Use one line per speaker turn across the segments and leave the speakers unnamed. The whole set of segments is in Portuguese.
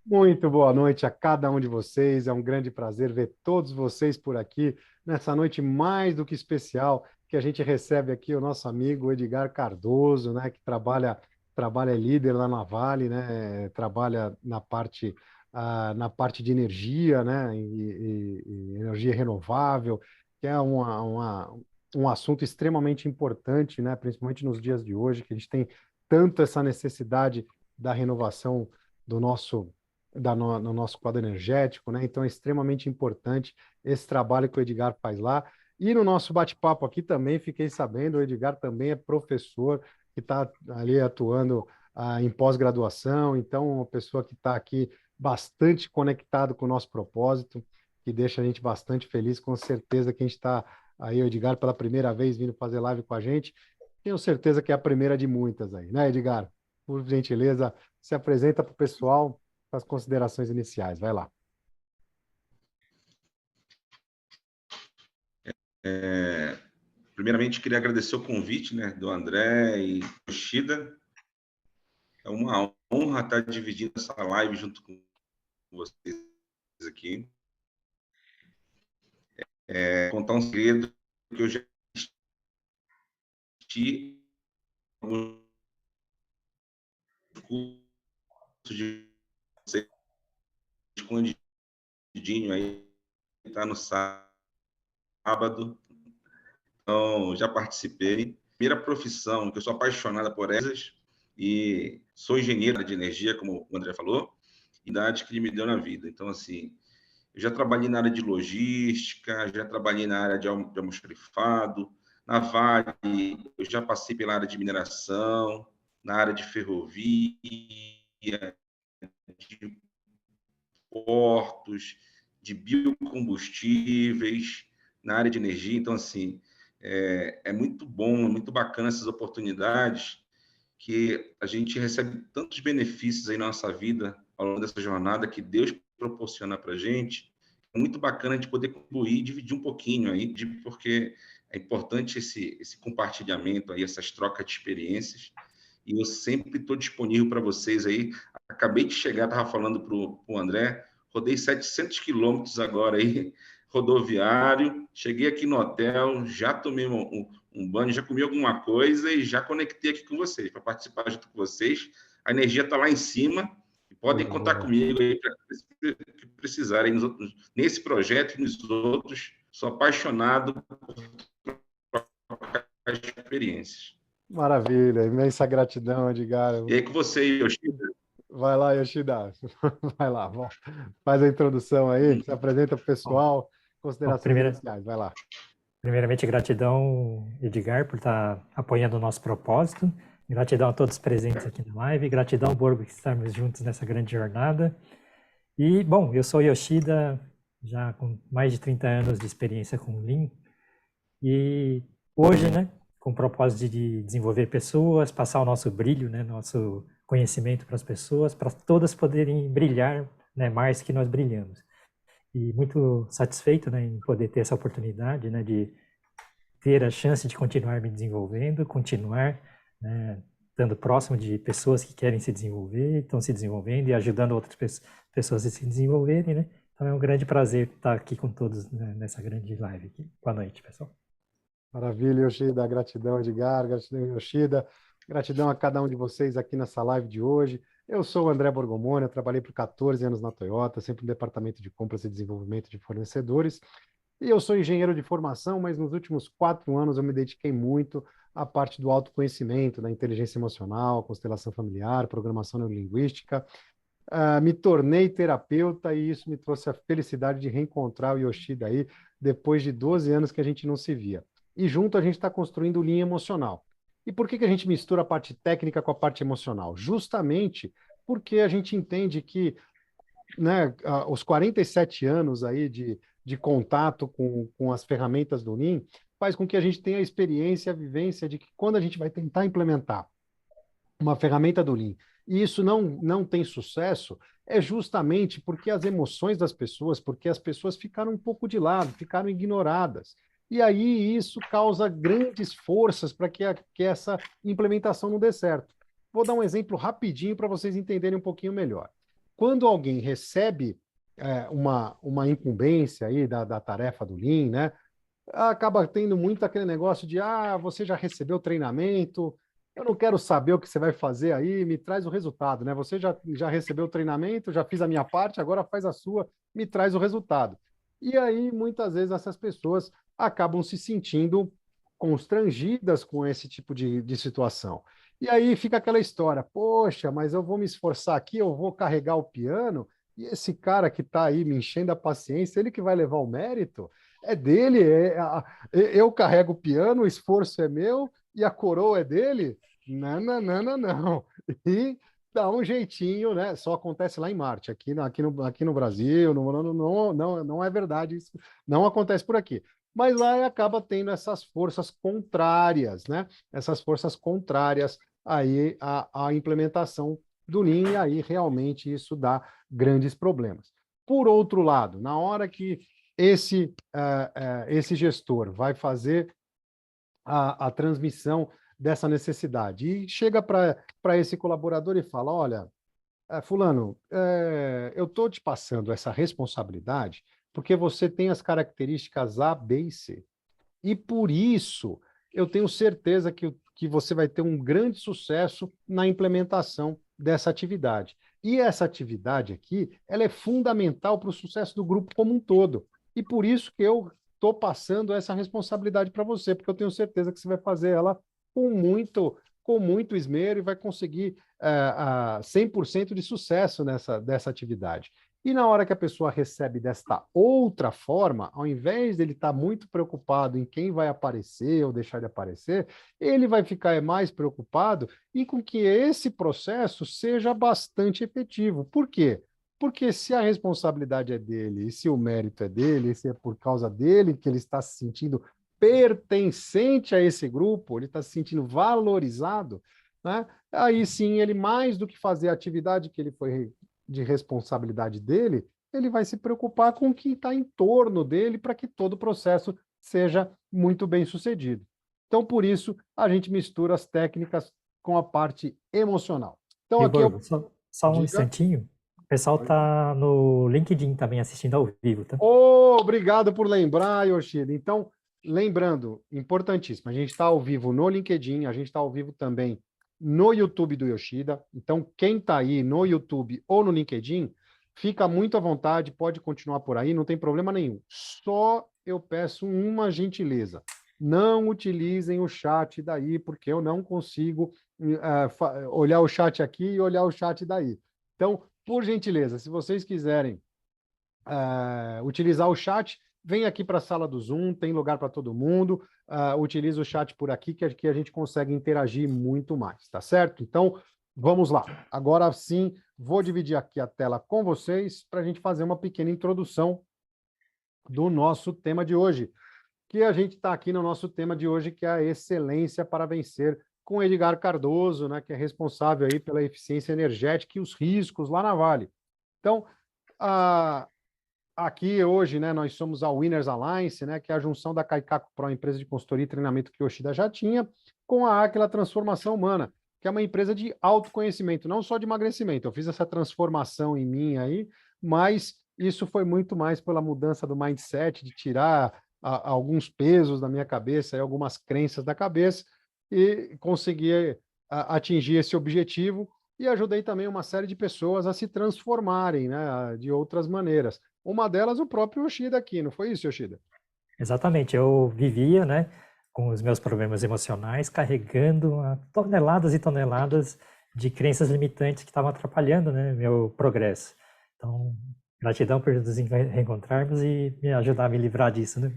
Muito boa noite a cada um de vocês. É um grande prazer ver todos vocês por aqui nessa noite mais do que especial que a gente recebe aqui o nosso amigo Edgar Cardoso, né, que trabalha é líder lá na Vale, né, trabalha na parte de energia, né, e energia renovável, que é um assunto extremamente importante, né, principalmente nos dias de hoje, que a gente tem tanto essa necessidade da renovação do no nosso quadro energético, né? Então é extremamente importante esse trabalho que o Edgar faz lá. E no nosso bate-papo aqui também fiquei sabendo, o Edgar também é professor que está ali atuando em pós-graduação, então uma pessoa que está aqui bastante conectado com o nosso propósito, que deixa a gente bastante feliz, com certeza que a gente está aí, o Edgar, pela primeira vez vindo fazer live com a gente. Tenho certeza que é a primeira de muitas aí, né, Edgar? Por gentileza, se apresenta para o pessoal as considerações iniciais. Vai lá.
Primeiramente, queria agradecer o convite, né, do André e do Yoshida. É uma honra estar dividindo essa live junto com vocês aqui. Contar um segredo que eu já assisti alguns cursos de vocês escondidinho aí, tá no sábado. Então, já participei. Primeira profissão, que eu sou apaixonada por essas, e sou engenheiro de energia, como o André falou, idade que ele me deu na vida. Então, assim, eu já trabalhei na área de logística, já trabalhei na área de almoxarifado, na Vale, eu já passei pela área de mineração, na área de ferrovia, de portos, de biocombustíveis, na área de energia. Então, assim, é muito bom, é muito bacana essas oportunidades que a gente recebe tantos benefícios aí na nossa vida ao longo dessa jornada que Deus proporciona para a gente. É muito bacana a gente poder concluir e dividir um pouquinho aí, porque é importante esse compartilhamento aí, essas trocas de experiências. E eu sempre estou disponível para vocês aí. Acabei de chegar, estava falando para o André, rodei 700 quilômetros agora aí, rodoviário, cheguei aqui no hotel, já tomei um banho, já comi alguma coisa e já conectei aqui com vocês, para participar junto com vocês. A energia está lá em cima, e podem
Coisa
contar
boa.
comigo aí para que precisarem nesse projeto e nos outros. Sou apaixonado por trocar experiências.
Maravilha, imensa gratidão, Edgar.
E aí com você, Yoshida.
Vai lá, Yoshida. Vai lá, faz a introdução aí, se apresenta para o
Bom,
pessoal,
bom,
considerações iniciais. Vai lá.
primeiramente, gratidão, Edgar, por estar apoiando o nosso propósito. Gratidão a todos presentes aqui na live. Gratidão, Borgo, por estarmos juntos nessa grande jornada. E, bom, eu sou Yoshida, já com mais de 30 anos de experiência com Lean. E hoje, né, com o propósito de desenvolver pessoas, passar o nosso brilho, né, nosso conhecimento para as pessoas, para todas poderem brilhar, né, mais que nós brilhamos. E muito satisfeito, né, em poder ter essa oportunidade, né, de ter a chance de continuar me desenvolvendo, continuar, né, estando próximo de pessoas que querem se desenvolver, estão se desenvolvendo e ajudando outras pessoas a se desenvolverem, né? Então é um grande prazer estar aqui com todos, né, nessa grande live aqui. Boa noite, pessoal.
Maravilha, Yoshida. Gratidão, Edgar. Gratidão, Yoshida. Gratidão a cada um de vocês aqui nessa live de hoje. Eu sou o André Borgomoni, trabalhei por 14 anos na Toyota, sempre no departamento de compras e desenvolvimento de fornecedores. E eu sou engenheiro de formação, mas nos últimos 4 anos eu me dediquei muito à parte do autoconhecimento, da inteligência emocional, constelação familiar, programação neurolinguística. Me tornei terapeuta e isso me trouxe a felicidade de reencontrar o Yoshida aí depois de 12 anos que a gente não se via. E junto a gente está construindo linha emocional. E por que a gente mistura a parte técnica com a parte emocional? Justamente porque a gente entende que, né, os 47 anos aí de contato com as ferramentas do Lean faz com que a gente tenha a experiência, a vivência de que quando a gente vai tentar implementar uma ferramenta do Lean, e isso não tem sucesso, é justamente porque as emoções das pessoas, porque as pessoas ficaram um pouco de lado, ficaram ignoradas. E aí isso causa grandes forças para que essa implementação não dê certo. Vou dar um exemplo rapidinho para vocês entenderem um pouquinho melhor. quando alguém recebe uma incumbência aí da tarefa do Lean, né, acaba tendo muito aquele negócio de você já recebeu o treinamento, eu não quero saber o que você vai fazer aí, me traz o resultado, né? Você já recebeu o treinamento, já fiz a minha parte, agora faz a sua, me traz o resultado. E aí, muitas vezes, essas pessoas acabam se sentindo constrangidas com esse tipo de situação. E aí fica aquela história, poxa, mas eu vou me esforçar aqui, eu vou carregar o piano, e esse cara que está aí me enchendo a paciência, ele que vai levar o mérito? É dele, eu carrego o piano, o esforço é meu e a coroa é dele? Não, não, não, não, não. E dá um jeitinho, né? Só acontece lá em Marte, aqui no Brasil, não é verdade isso, não acontece por aqui. Mas lá acaba tendo essas forças contrárias, né? Essas forças contrárias aí à implementação do Lean, e aí realmente isso dá grandes problemas. Por outro lado, na hora que esse gestor vai fazer a transmissão dessa necessidade e chega para esse colaborador e fala, olha, fulano, eu estou te passando essa responsabilidade porque você tem as características A, B e C. E por isso eu tenho certeza que você vai ter um grande sucesso na implementação dessa atividade. E essa atividade aqui, ela é fundamental para o sucesso do grupo como um todo. E por isso que eu estou passando essa responsabilidade para você, porque eu tenho certeza que você vai fazer ela com muito esmero e vai conseguir 100% de sucesso dessa atividade. E na hora que a pessoa recebe desta outra forma, ao invés dele estar muito preocupado em quem vai aparecer ou deixar de aparecer, ele vai ficar mais preocupado em com que esse processo seja bastante efetivo. Por quê? Porque se a responsabilidade é dele, e se o mérito é dele, e se é por causa dele que ele está se sentindo pertencente a esse grupo, ele está se sentindo valorizado, né? Aí sim, ele mais do que fazer a atividade que ele foi de responsabilidade dele, ele vai se preocupar com o que está em torno dele para que todo o processo seja muito bem sucedido. Então, por isso, a gente mistura as técnicas com a parte emocional. Então, aqui
Borgo, só um
Diga.
instantinho. O pessoal está no LinkedIn também assistindo ao vivo, tá?
Obrigado por lembrar, Yoshida. Então, lembrando, importantíssimo, a gente está ao vivo no LinkedIn, a gente está ao vivo também no YouTube do Yoshida. Então, quem está aí no YouTube ou no LinkedIn, fica muito à vontade, pode continuar por aí, não tem problema nenhum. Só eu peço uma gentileza. Não utilizem o chat daí, porque eu não consigo olhar o chat aqui e olhar o chat daí. Então, por gentileza, se vocês quiserem utilizar o chat, vem aqui para a sala do Zoom, tem lugar para todo mundo, utiliza o chat por aqui, que aqui a gente consegue interagir muito mais, tá certo? Então, vamos lá. Agora sim, vou dividir aqui a tela com vocês para a gente fazer uma pequena introdução do nosso tema de hoje, que a gente está aqui no nosso tema de hoje, que é a excelência para vencer, com Edgar Cardoso, né, que é responsável aí pela eficiência energética e os riscos lá na Vale. Então, aqui hoje, né, nós somos a Winners Alliance, né, que é a junção da Kaikaku Pro, empresa de consultoria e treinamento que o Yoshida já tinha, com a Aquila Transformação Humana, que é uma empresa de autoconhecimento, não só de emagrecimento. Eu fiz essa transformação em mim aí, mas isso foi muito mais pela mudança do mindset, de tirar alguns pesos da minha cabeça e algumas crenças da cabeça e conseguir atingir esse objetivo. E ajudei também uma série de pessoas a se transformarem, né, de outras maneiras. Uma delas, o próprio Yoshida aqui, não foi isso, Yoshida?
Exatamente, eu vivia, né, com os meus problemas emocionais, carregando toneladas e toneladas de crenças limitantes que estavam atrapalhando, né, meu progresso. Então, gratidão por nos reencontrarmos e me ajudar a me livrar disso, né?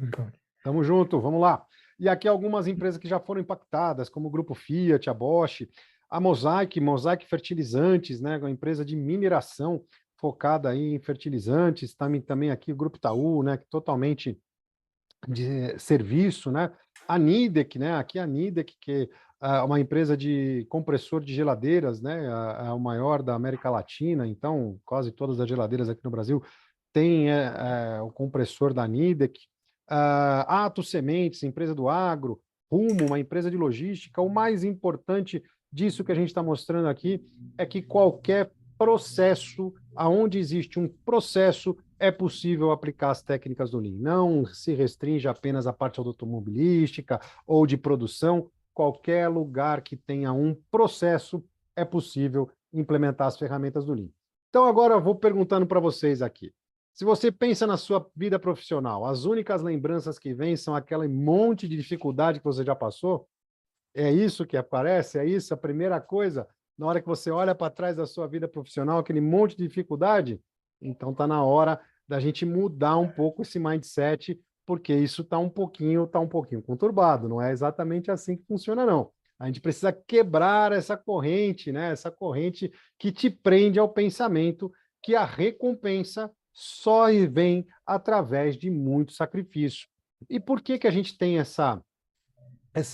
Tamo junto, vamos lá. E aqui algumas empresas que já foram impactadas, como o Grupo Fiat, a Bosch, a Mosaic Fertilizantes, né, uma empresa de mineração focada aí em fertilizantes, também aqui o Grupo Itaú, né, totalmente de serviço, né? A Nidec, né? Aqui a Nidec, que é uma empresa de compressor de geladeiras, né? É o maior da América Latina, então quase todas as geladeiras aqui no Brasil têm o compressor da Nidec. Atos Sementes, empresa do agro, Rumo, uma empresa de logística. O mais importante disso que a gente está mostrando aqui é que qualquer processo aonde existe um processo, é possível aplicar as técnicas do Lean. Não se restringe apenas à parte automobilística ou de produção. Qualquer lugar que tenha um processo, é possível implementar as ferramentas do Lean. Então, agora eu vou perguntando para vocês aqui. Se você pensa na sua vida profissional, as únicas lembranças que vêm são aquele monte de dificuldade que você já passou? É isso que aparece? É isso a primeira coisa? Na hora que você olha para trás da sua vida profissional, aquele monte de dificuldade? Então está na hora da gente mudar um pouco esse mindset, porque isso está um pouquinho conturbado. Não é exatamente assim que funciona, não. A gente precisa quebrar essa corrente, né? Essa corrente que te prende ao pensamento que a recompensa só vem através de muito sacrifício. E por que a gente tem essa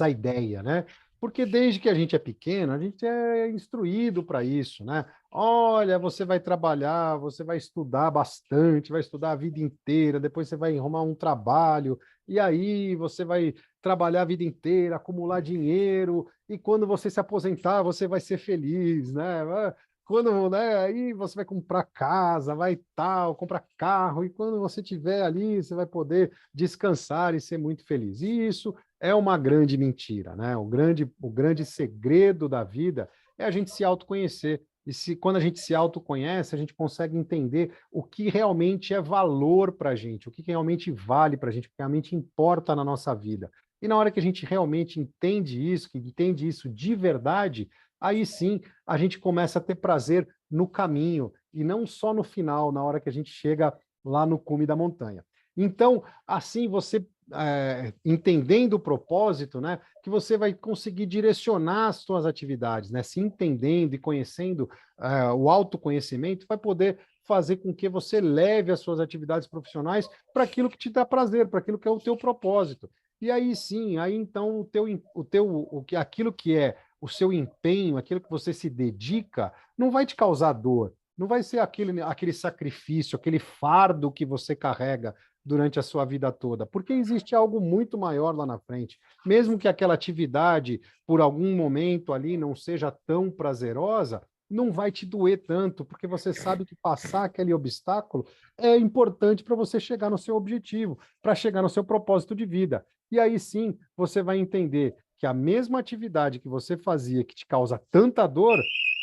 ideia, né? Porque desde que a gente é pequeno, a gente é instruído para isso, né? Olha, você vai trabalhar, você vai estudar bastante, vai estudar a vida inteira, depois você vai arrumar um trabalho, e aí você vai trabalhar a vida inteira, acumular dinheiro, e quando você se aposentar, você vai ser feliz, né? Quando, né, aí você vai comprar casa, vai tal, comprar carro, e quando você estiver ali, você vai poder descansar e ser muito feliz. E isso é uma grande mentira, né? O grande segredo da vida é a gente se autoconhecer. E quando a gente se autoconhece, a gente consegue entender o que realmente é valor para a gente, o que realmente vale para a gente, o que realmente importa na nossa vida. E na hora que a gente realmente entende isso, que entende isso de verdade, aí sim a gente começa a ter prazer no caminho, e não só no final, na hora que a gente chega lá no cume da montanha. Então, assim você entendendo o propósito, né, que você vai conseguir direcionar as suas atividades, né, se entendendo e conhecendo o autoconhecimento, vai poder fazer com que você leve as suas atividades profissionais para aquilo que te dá prazer, para aquilo que é o teu propósito. E aí sim, aí então aquilo que é o seu empenho, aquilo que você se dedica, não vai te causar dor, não vai ser aquele sacrifício, aquele fardo que você carrega durante a sua vida toda, porque existe algo muito maior lá na frente. Mesmo que aquela atividade, por algum momento ali, não seja tão prazerosa, não vai te doer tanto, porque você sabe que passar aquele obstáculo é importante para você chegar no seu objetivo, para chegar no seu propósito de vida. E aí sim, você vai entender que a mesma atividade que você fazia, que te causa tanta dor,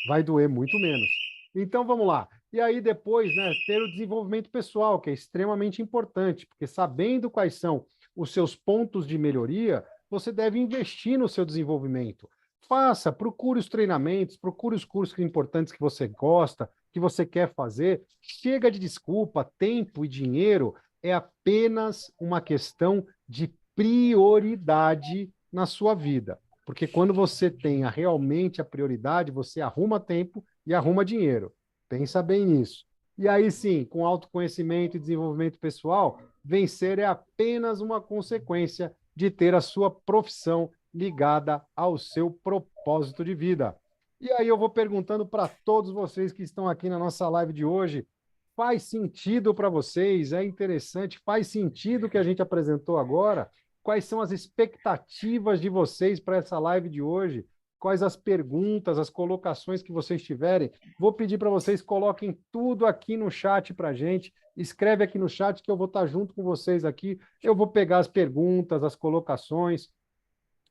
vai doer muito menos. Então, vamos lá. E aí depois, né, ter o desenvolvimento pessoal, que é extremamente importante, porque sabendo quais são os seus pontos de melhoria, você deve investir no seu desenvolvimento. Faça, procure os treinamentos, procure os cursos importantes que você gosta, que você quer fazer. Chega de desculpa, tempo e dinheiro é apenas uma questão de prioridade na sua vida. Porque quando você tenha realmente a prioridade, você arruma tempo e arruma dinheiro. Pensa bem nisso. E aí sim, com autoconhecimento e desenvolvimento pessoal, vencer é apenas uma consequência de ter a sua profissão ligada ao seu propósito de vida. E aí eu vou perguntando para todos vocês que estão aqui na nossa live de hoje, faz sentido para vocês? É interessante? Faz sentido o que a gente apresentou agora? Quais são as expectativas de vocês para essa live de hoje? Quais as perguntas, as colocações que vocês tiverem? Vou pedir para vocês coloquem tudo aqui no chat para a gente. Escreve aqui no chat que eu vou estar junto com vocês aqui. Eu vou pegar as perguntas, as colocações,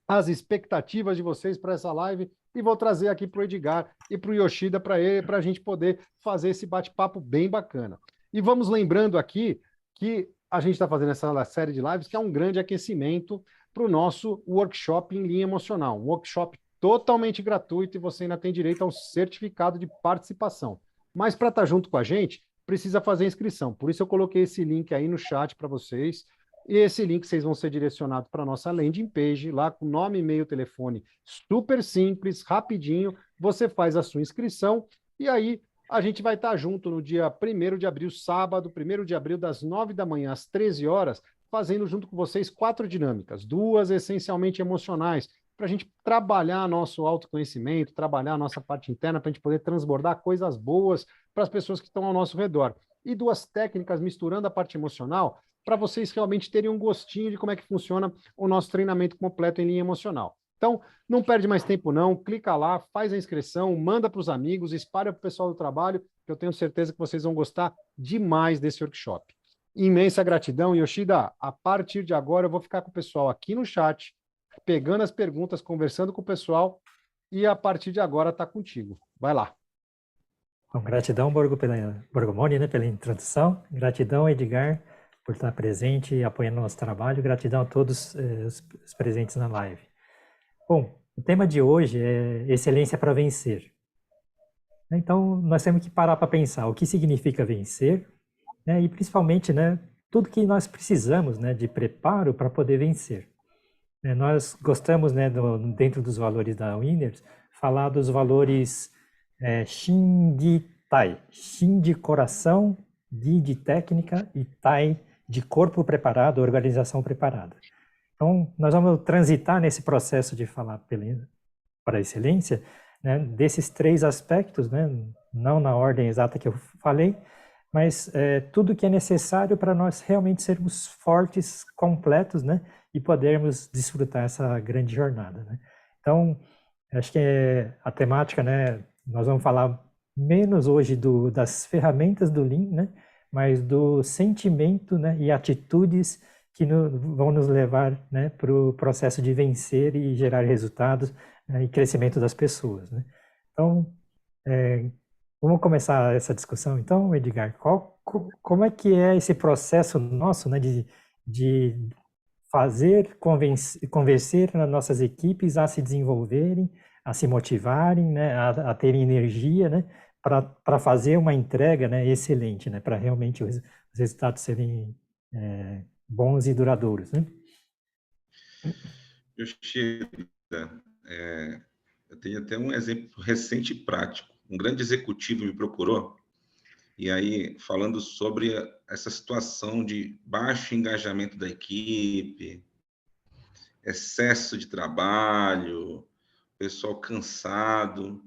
as expectativas de vocês para essa live e vou trazer aqui para o Edgar e para o Yoshida para a gente poder fazer esse bate-papo bem bacana. E vamos lembrando aqui que a gente está fazendo essa série de lives que é um grande aquecimento para o nosso workshop em linha emocional, um workshop totalmente gratuito e você ainda tem direito ao certificado de participação. Mas para estar junto com a gente, precisa fazer inscrição. Por isso eu coloquei esse link aí no chat para vocês. E esse link vocês vão ser direcionados para a nossa landing page, lá com nome, e-mail, telefone, super simples, rapidinho. Você faz a sua inscrição e aí a gente vai estar junto no dia 1º de abril, sábado, 1º de abril, das 9 da manhã às 13 horas, fazendo junto com vocês 4 dinâmicas, 2 essencialmente emocionais, para a gente trabalhar nosso autoconhecimento, trabalhar a nossa parte interna, para a gente poder transbordar coisas boas para as pessoas que estão ao nosso redor. E 2 técnicas misturando a parte emocional, para vocês realmente terem um gostinho de como é que funciona o nosso treinamento completo em linha emocional. Então, não perde mais tempo não, clica lá, faz a inscrição, manda para os amigos, espalha para o pessoal do trabalho, que eu tenho certeza que vocês vão gostar demais desse workshop. Imensa gratidão, Yoshida. A partir de agora eu vou ficar com o pessoal aqui no chat, pegando as perguntas, conversando com o pessoal, e a partir de agora está contigo. Vai lá.
Bom, gratidão, Borgomoni, né, pela introdução. Gratidão, Edgar, por estar presente e apoiando o nosso trabalho. Gratidão a todos os presentes na live. Bom, o tema de hoje é excelência para vencer. Então, nós temos que parar para pensar o que significa vencer, né, e principalmente, né, tudo que nós precisamos, né, de preparo para poder vencer. Nós gostamos, né, dentro dos valores da Winners, falar dos valores Shin de Tai. Shin de coração, Di de técnica e Tai de corpo preparado, organização preparada. Então, nós vamos transitar nesse processo de falar para a excelência, né, desses três aspectos, né, não na ordem exata que eu falei, mas tudo que é necessário para nós realmente sermos fortes, completos, né, e podermos desfrutar essa grande jornada, né? Então, acho que a temática, né, nós vamos falar menos hoje das ferramentas do Lean, né, mas do sentimento, né, e atitudes que vão nos levar, né, para o processo de vencer e gerar resultados, né, e crescimento das pessoas, né? Então, vamos começar essa discussão, então, Edgar. Como é que é esse processo nosso, né, de fazer, convencer as nossas equipes a se desenvolverem, a se motivarem, né, a terem energia, né, para fazer uma entrega, né, excelente, né, para realmente os resultados serem bons e duradouros, né?
Eu tenho até um exemplo recente e prático. Um grande executivo me procurou, e aí falando sobre essa situação de baixo engajamento da equipe, excesso de trabalho, pessoal cansado,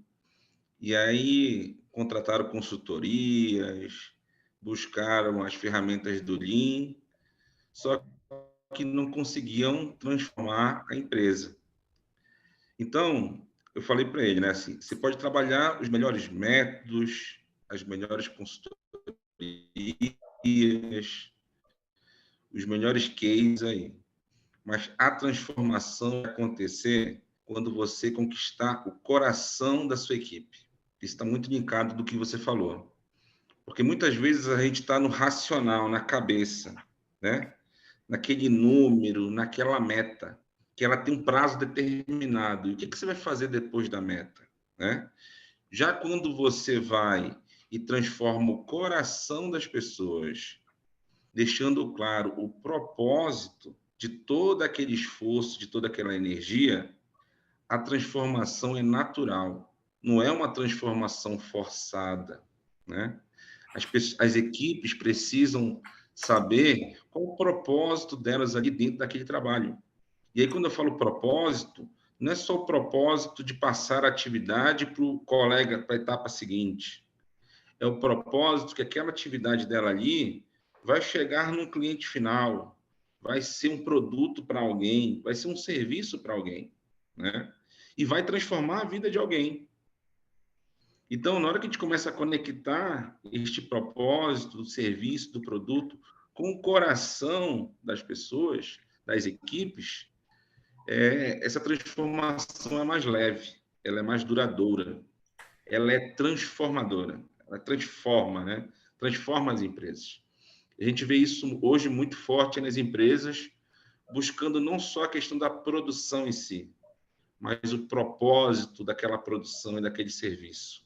e aí contrataram consultorias, buscaram as ferramentas do Lean, só que não conseguiam transformar a empresa. Então, eu falei para ele, né, assim, você pode trabalhar os melhores métodos, as melhores consultorias, os melhores cases aí, mas a transformação vai acontecer quando você conquistar o coração da sua equipe. Isso está muito linkado do que você falou. Porque muitas vezes a gente está no racional, na cabeça, né? Naquele número, naquela meta, que ela tem um prazo determinado. E o que você vai fazer depois da meta, né? Já quando você vai e transforma o coração das pessoas, deixando claro o propósito de todo aquele esforço, de toda aquela energia, a transformação é natural, não é uma transformação forçada, né? As equipes precisam saber qual o propósito delas ali dentro daquele trabalho. E aí, quando eu falo propósito, não é só o propósito de passar a atividade para o colega, para a etapa seguinte. É o propósito que aquela atividade dela ali vai chegar num cliente final, vai ser um produto para alguém, vai ser um serviço para alguém, né? E vai transformar a vida de alguém. Então, na hora que a gente começa a conectar este propósito do serviço, do produto, com o coração das pessoas, das equipes, essa transformação é mais leve, ela é mais duradoura, ela é transformadora, ela transforma, né? Transforma as empresas. A gente vê isso hoje muito forte nas empresas, buscando não só a questão da produção em si, mas o propósito daquela produção e daquele serviço.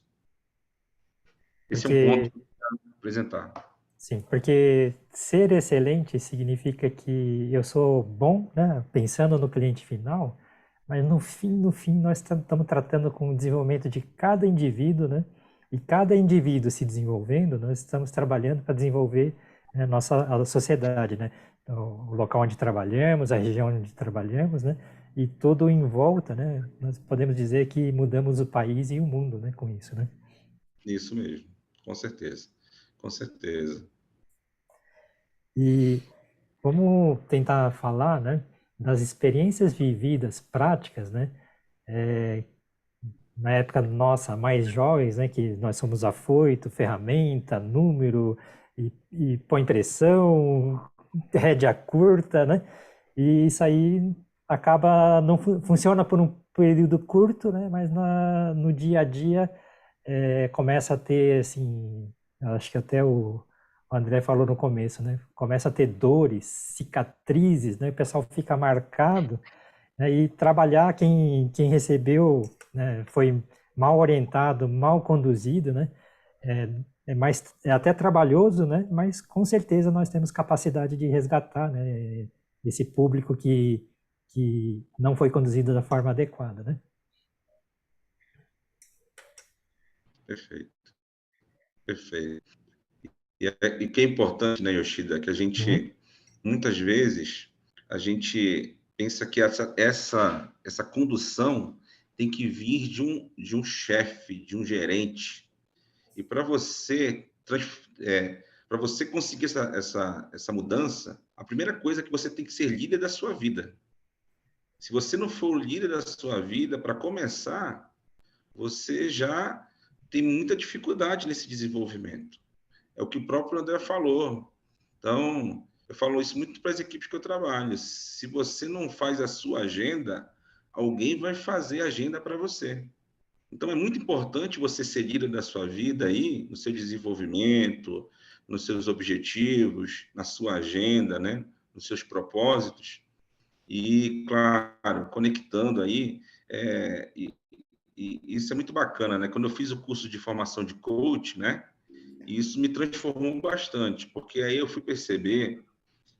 Esse é um ponto que eu quero apresentar.
Sim, porque ser excelente significa que eu sou bom, né, pensando no cliente final, mas no fim nós estamos tratando com o desenvolvimento de cada indivíduo, né? E cada indivíduo se desenvolvendo, nós estamos trabalhando para desenvolver, né, a sociedade, né? Então, o local onde trabalhamos, a região onde trabalhamos, né? E todo em volta, né? Nós podemos dizer que mudamos o país e o mundo, né, com isso, né?
Isso mesmo, com certeza, com certeza.
E vamos tentar falar, né, das experiências vividas, práticas, né? Na época nossa, mais jovens, né? Que nós somos afoito, ferramenta, número, e põe pressão, rédea curta, né? E isso aí acaba, não funciona por um período curto, né? Mas no dia a dia começa a ter, assim, acho que até o André falou no começo, né? Começa a ter dores, cicatrizes, né? O pessoal fica marcado, né? E trabalhar quem recebeu, né? Foi mal orientado, mal conduzido, né? É até trabalhoso, né? Mas com certeza nós temos capacidade de resgatar, né? Esse público que não foi conduzido da forma adequada, né?
Perfeito, perfeito. E que é importante, né, Yoshida, que a
Uhum.
gente, muitas vezes, a gente pensa que essa condução tem que vir de um chefe, de um gerente. E para você conseguir essa mudança, a primeira coisa é que você tem que ser líder da sua vida. Se você não for o líder da sua vida, para começar, você já tem muita dificuldade nesse desenvolvimento. É o que o próprio André falou. Então, eu falo isso muito para as equipes que eu trabalho. Se você não faz a sua agenda, alguém vai fazer a agenda para você. Então, é muito importante você ser líder da sua vida aí, no seu desenvolvimento, nos seus objetivos, na sua agenda, né? Nos seus propósitos. E, claro, conectando aí, e isso é muito bacana, né? Quando eu fiz o curso de formação de coach, né? Isso me transformou bastante, porque aí eu fui perceber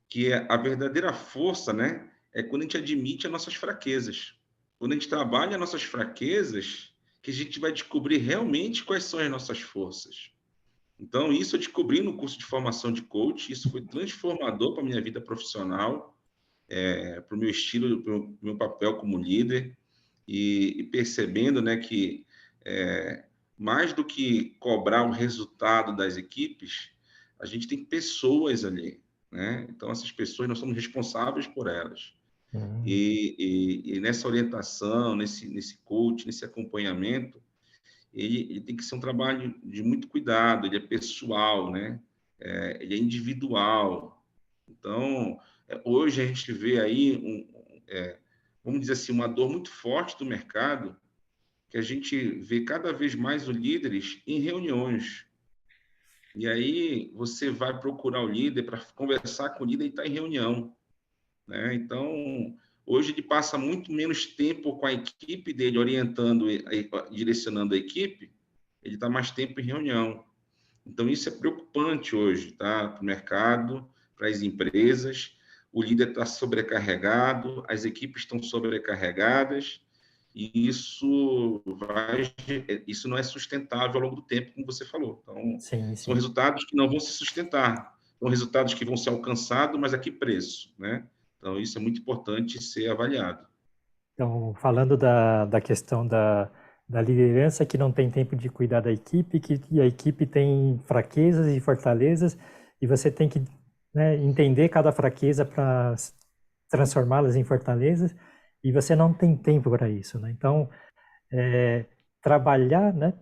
que a verdadeira força, né, é quando a gente admite as nossas fraquezas. Quando a gente trabalha as nossas fraquezas, que a gente vai descobrir realmente quais são as nossas forças. Então, isso eu descobri no curso de formação de coach, isso foi transformador para a minha vida profissional, para o meu estilo, para o meu papel como líder, e percebendo, né, que mais do que cobrar o resultado das equipes, a gente tem pessoas ali, né? Então, essas pessoas, nós somos responsáveis por elas.
Uhum.
E nessa orientação, nesse coach, nesse acompanhamento, ele tem que ser um trabalho de muito cuidado, ele é pessoal, né? Ele é individual. Então, hoje a gente vê aí, vamos dizer assim, uma dor muito forte do mercado, que a gente vê cada vez mais os líderes em reuniões. E aí você vai procurar o líder para conversar com o líder e está em reunião, né? Então, hoje ele passa muito menos tempo com a equipe dele, orientando, direcionando a equipe, ele está mais tempo em reunião. Então, isso é preocupante hoje, tá? Para o mercado, para as empresas. O líder está sobrecarregado, as equipes estão sobrecarregadas, e isso não é sustentável ao longo do tempo, como você falou. Então,
Sim,
são
sim.
resultados que não vão se sustentar, são resultados que vão ser alcançados, mas a que preço, né? Então, isso é muito importante ser avaliado.
Então, falando da questão da liderança que não tem tempo de cuidar da equipe, e a equipe tem fraquezas e fortalezas, e você tem que, né, entender cada fraqueza para transformá-las em fortalezas, e você não tem tempo para isso, né? Então, trabalhar, né,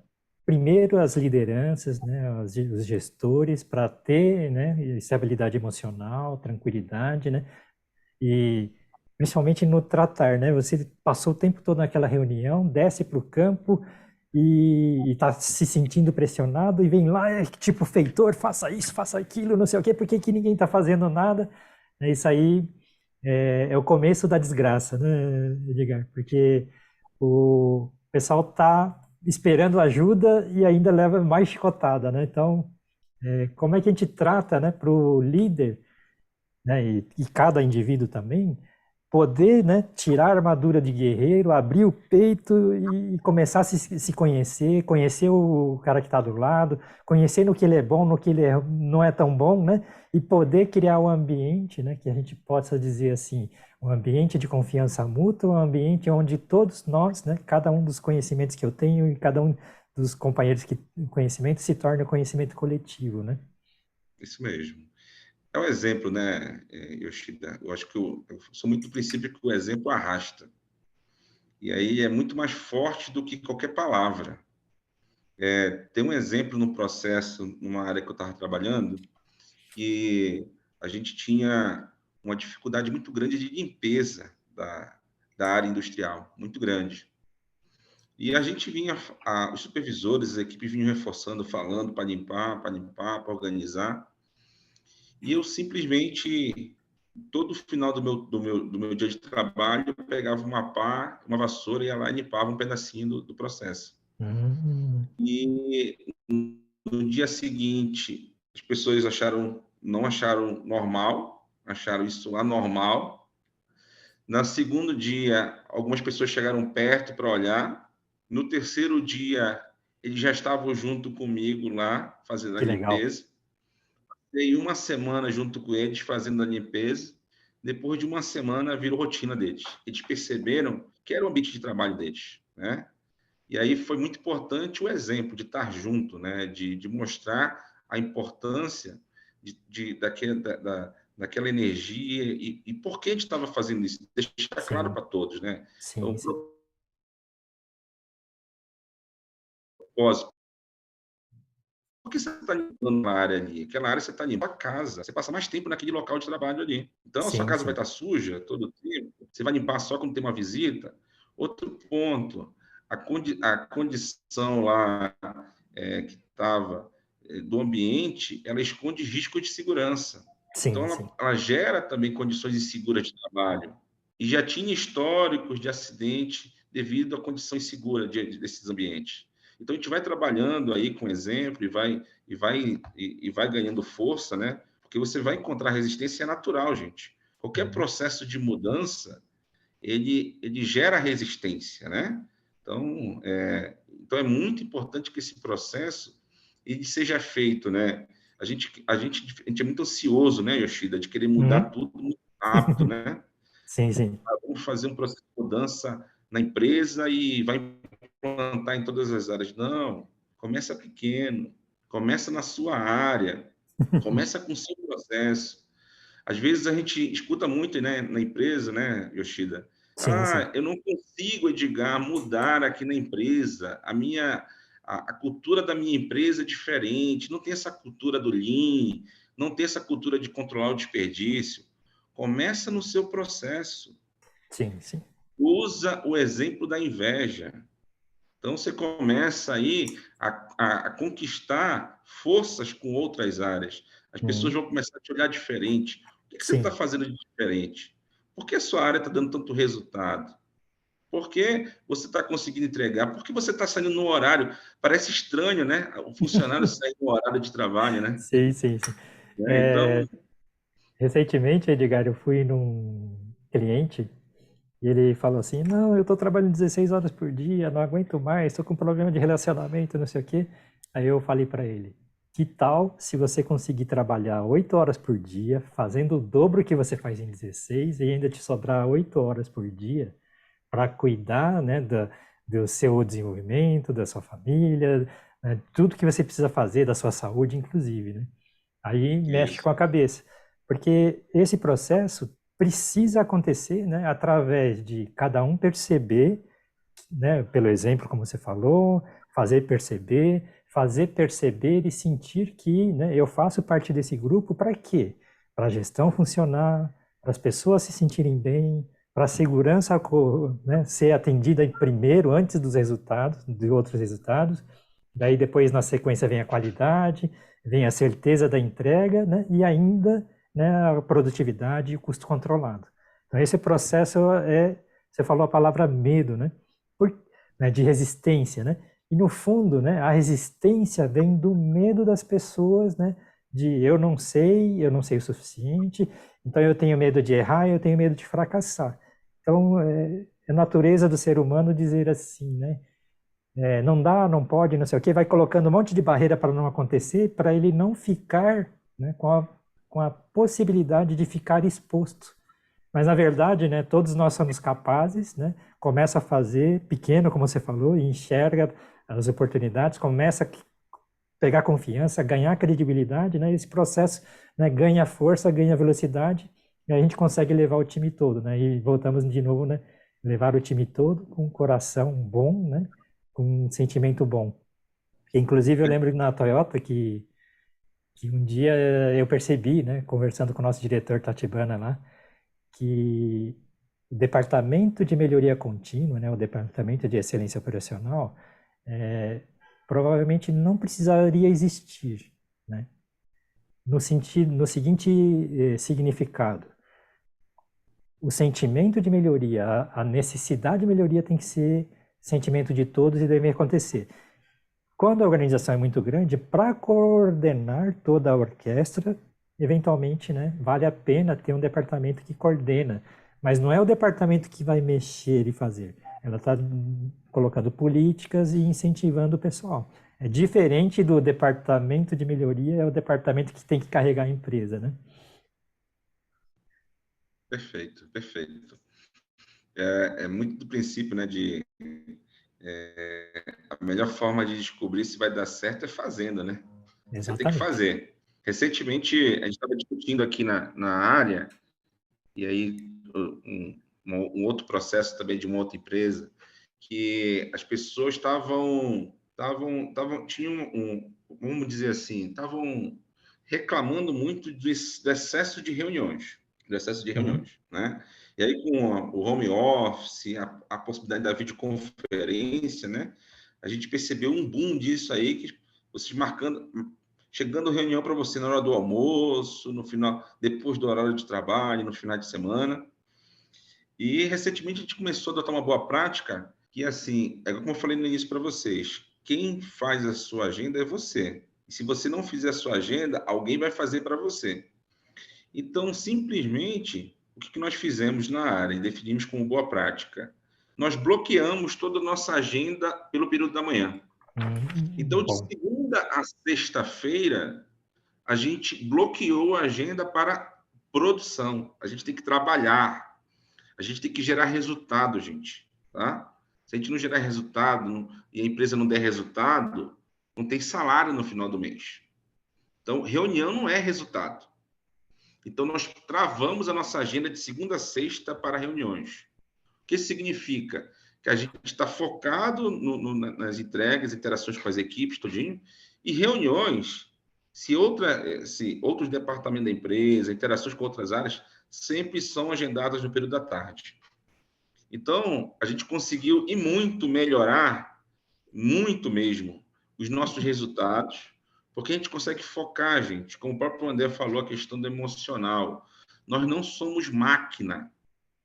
primeiro as lideranças, né, os gestores, para ter, né, estabilidade emocional, tranquilidade, né? E principalmente no tratar, né? Você passou o tempo todo naquela reunião, desce para o campo e está se sentindo pressionado e vem lá, tipo feitor, faça isso, faça aquilo, não sei o quê, por que que ninguém está fazendo nada? Isso aí é o começo da desgraça, né, Edgar? Porque o pessoal está esperando ajuda e ainda leva mais chicotada, né? Então, como é que a gente trata, né, para o líder, né, e cada indivíduo também, poder, né, tirar a armadura de guerreiro, abrir o peito e começar a se conhecer, conhecer o cara que está do lado, conhecer no que ele é bom, no que ele não é tão bom, né, e poder criar um ambiente, né, que a gente possa dizer assim, um ambiente de confiança mútua, um ambiente onde todos nós, né, cada um dos conhecimentos que eu tenho e cada um dos companheiros que conhecimento se torna conhecimento coletivo, né?
Isso mesmo. é o exemplo, né, Yoshida? Eu acho que eu sou muito do princípio que o exemplo arrasta. E aí é muito mais forte do que qualquer palavra. Tem um exemplo no processo, numa área que eu estava trabalhando, que a gente tinha uma dificuldade muito grande de limpeza da área industrial, muito grande. E a gente vinha, os supervisores, a equipe vinham reforçando, falando para limpar, para organizar. E eu simplesmente, todo final do meu dia de trabalho, eu pegava uma pá, uma vassoura, ia lá e limpava um pedacinho do processo. E no dia seguinte, as pessoas não acharam normal, acharam isso anormal. No segundo dia, algumas pessoas chegaram perto para olhar. No terceiro dia, eles já estavam junto comigo lá, fazendo a
Que legal.
limpeza. Fiquei uma semana junto com eles, fazendo a limpeza. Depois de uma semana, virou rotina deles. Eles perceberam que era o ambiente de trabalho deles, né? E aí foi muito importante o exemplo de estar junto, né? De mostrar a importância daquela energia e por que a gente estava fazendo isso. Deixar claro
Sim,
para todos, né? Então,
sim,
o
sim.
propósito. Por que você está limpando uma área ali? Aquela área você está limpando a casa. Você passa mais tempo naquele local de trabalho ali. Então, a sua
Sim,
casa vai
sim.
estar suja todo o tempo. Você vai limpar só quando tem uma visita. Outro ponto, a condição lá que estava do ambiente, ela esconde risco de segurança. Então,
Sim, sim.
ela gera também condições inseguras de trabalho. E já tinha históricos de acidente devido à condição insegura desses ambientes. Então, a gente vai trabalhando aí com exemplo e vai ganhando força, né? Porque você vai encontrar resistência natural, gente. Qualquer processo de mudança, ele gera resistência, né? Então é muito importante que esse processo ele seja feito, né? A gente é muito ansioso, né, Yoshida, de querer mudar
Uhum.
tudo muito rápido, né?
Sim, sim.
Vamos fazer um processo de mudança na empresa e vai implantar em todas as áreas. Não, começa pequeno, começa na sua área, começa com o seu processo. Às vezes a gente escuta muito, né, na empresa, né, Yoshida?
Sim, sim.
Eu não consigo, Edgar, mudar aqui na empresa. A cultura da minha empresa é diferente. Não tem essa cultura do Lean, não tem essa cultura de controlar o desperdício. Começa no seu processo.
Sim, sim.
Usa o exemplo da inveja. Então, você começa aí a conquistar forças com outras áreas. As pessoas
Uhum.
vão começar a te olhar diferente. O que você está
Sim,
fazendo de diferente? Por que a sua área está dando tanto resultado? Por que você está conseguindo entregar? Por que você está saindo no horário? Parece estranho, né? O funcionário sair no horário de trabalho, né?
sim, sim, sim.
Então,
Recentemente, Edgar, eu fui num cliente e ele falou assim, não, eu estou trabalhando 16 horas por dia, não aguento mais, estou com problema de relacionamento, não sei o quê. Aí eu falei para ele, que tal se você conseguir trabalhar 8 horas por dia, fazendo o dobro que você faz em 16 e ainda te sobrar 8 horas por dia para cuidar, né, do seu desenvolvimento, da sua família, né, tudo que você precisa fazer, da sua saúde, inclusive, né? Aí mexe com
isso.
a cabeça, porque esse processo precisa acontecer, né, através de cada um perceber, né, pelo exemplo, como você falou, fazer perceber e sentir que, né, eu faço parte desse grupo para quê? Para a gestão funcionar, para as pessoas se sentirem bem, para a segurança, né, ser atendida primeiro, antes dos resultados, de outros resultados. Daí depois, na sequência, vem a qualidade, vem a certeza da entrega, né, e ainda, né, a produtividade e o custo controlado. Então, esse processo você falou a palavra medo, né? Né, de resistência, né? E no fundo, né, a resistência vem do medo das pessoas, né? De eu não sei o suficiente, então eu tenho medo de errar, eu tenho medo de fracassar. Então, é natureza do ser humano dizer assim, né? Não dá, não pode, não sei o quê, vai colocando um monte de barreira para não acontecer, para ele não ficar, né, com a possibilidade de ficar exposto. Mas, na verdade, né, todos nós somos capazes, né? Começa a fazer pequeno, como você falou, e enxerga as oportunidades, começa pegar confiança, ganhar credibilidade, né? Esse processo, né, ganha força, ganha velocidade, e a gente consegue levar o time todo, né? E voltamos de novo, né? Levar o time todo com um coração bom, né? Com um sentimento bom. Inclusive, eu lembro na Toyota que um dia eu percebi, né, conversando com o nosso diretor Tatibana lá, que o departamento de melhoria contínua, né, o departamento de excelência operacional, provavelmente não precisaria existir, né? No seguinte significado: o sentimento de melhoria, a necessidade de melhoria tem que ser sentimento de todos e deve acontecer. Quando a organização é muito grande, para coordenar toda a orquestra, eventualmente, né, vale a pena ter um departamento que coordena, mas não é o departamento que vai mexer e fazer. Ela está colocando políticas e incentivando o pessoal. É diferente do departamento de melhoria, é o departamento que tem que carregar a empresa, né?
Perfeito, perfeito. É muito do princípio, né, a melhor forma de descobrir se vai dar certo é fazendo, né? Você tem que
Exatamente.
fazer. Recentemente, a gente estava discutindo aqui na área, e aí um outro processo também de uma outra empresa, que as pessoas tinham vamos dizer assim, estavam reclamando muito do excesso de reuniões,
Uhum.
né? E aí com o home office, a possibilidade da videoconferência, né? A gente percebeu um boom disso aí, que vocês chegando reunião para você na hora do almoço, no final, depois do horário de trabalho, no final de semana. E recentemente a gente começou a adotar uma boa prática, que assim, é como eu falei no início para vocês, quem faz a sua agenda é você. E se você não fizer a sua agenda, alguém vai fazer para você. Então, simplesmente, o que nós fizemos na área e definimos como boa prática? Nós bloqueamos toda a nossa agenda pelo período da manhã. Então, de
Bom.
segunda a sexta-feira, a gente bloqueou a agenda para produção. A gente tem que trabalhar, a gente tem que gerar resultado, gente, tá? Se a gente não gerar resultado e a empresa não der resultado, não tem salário no final do mês. Então, reunião não é resultado. Então, nós travamos a nossa agenda de segunda a sexta para reuniões. O que significa? Que a gente está focado nas entregas, interações com as equipes, tudinho, e reuniões, se outros departamentos da empresa, interações com outras áreas, sempre são agendadas no período da tarde. Então, a gente conseguiu e muito melhorar, muito mesmo, os nossos resultados, porque a gente consegue focar, gente. Como o próprio André falou, a questão do emocional. Nós não somos máquina.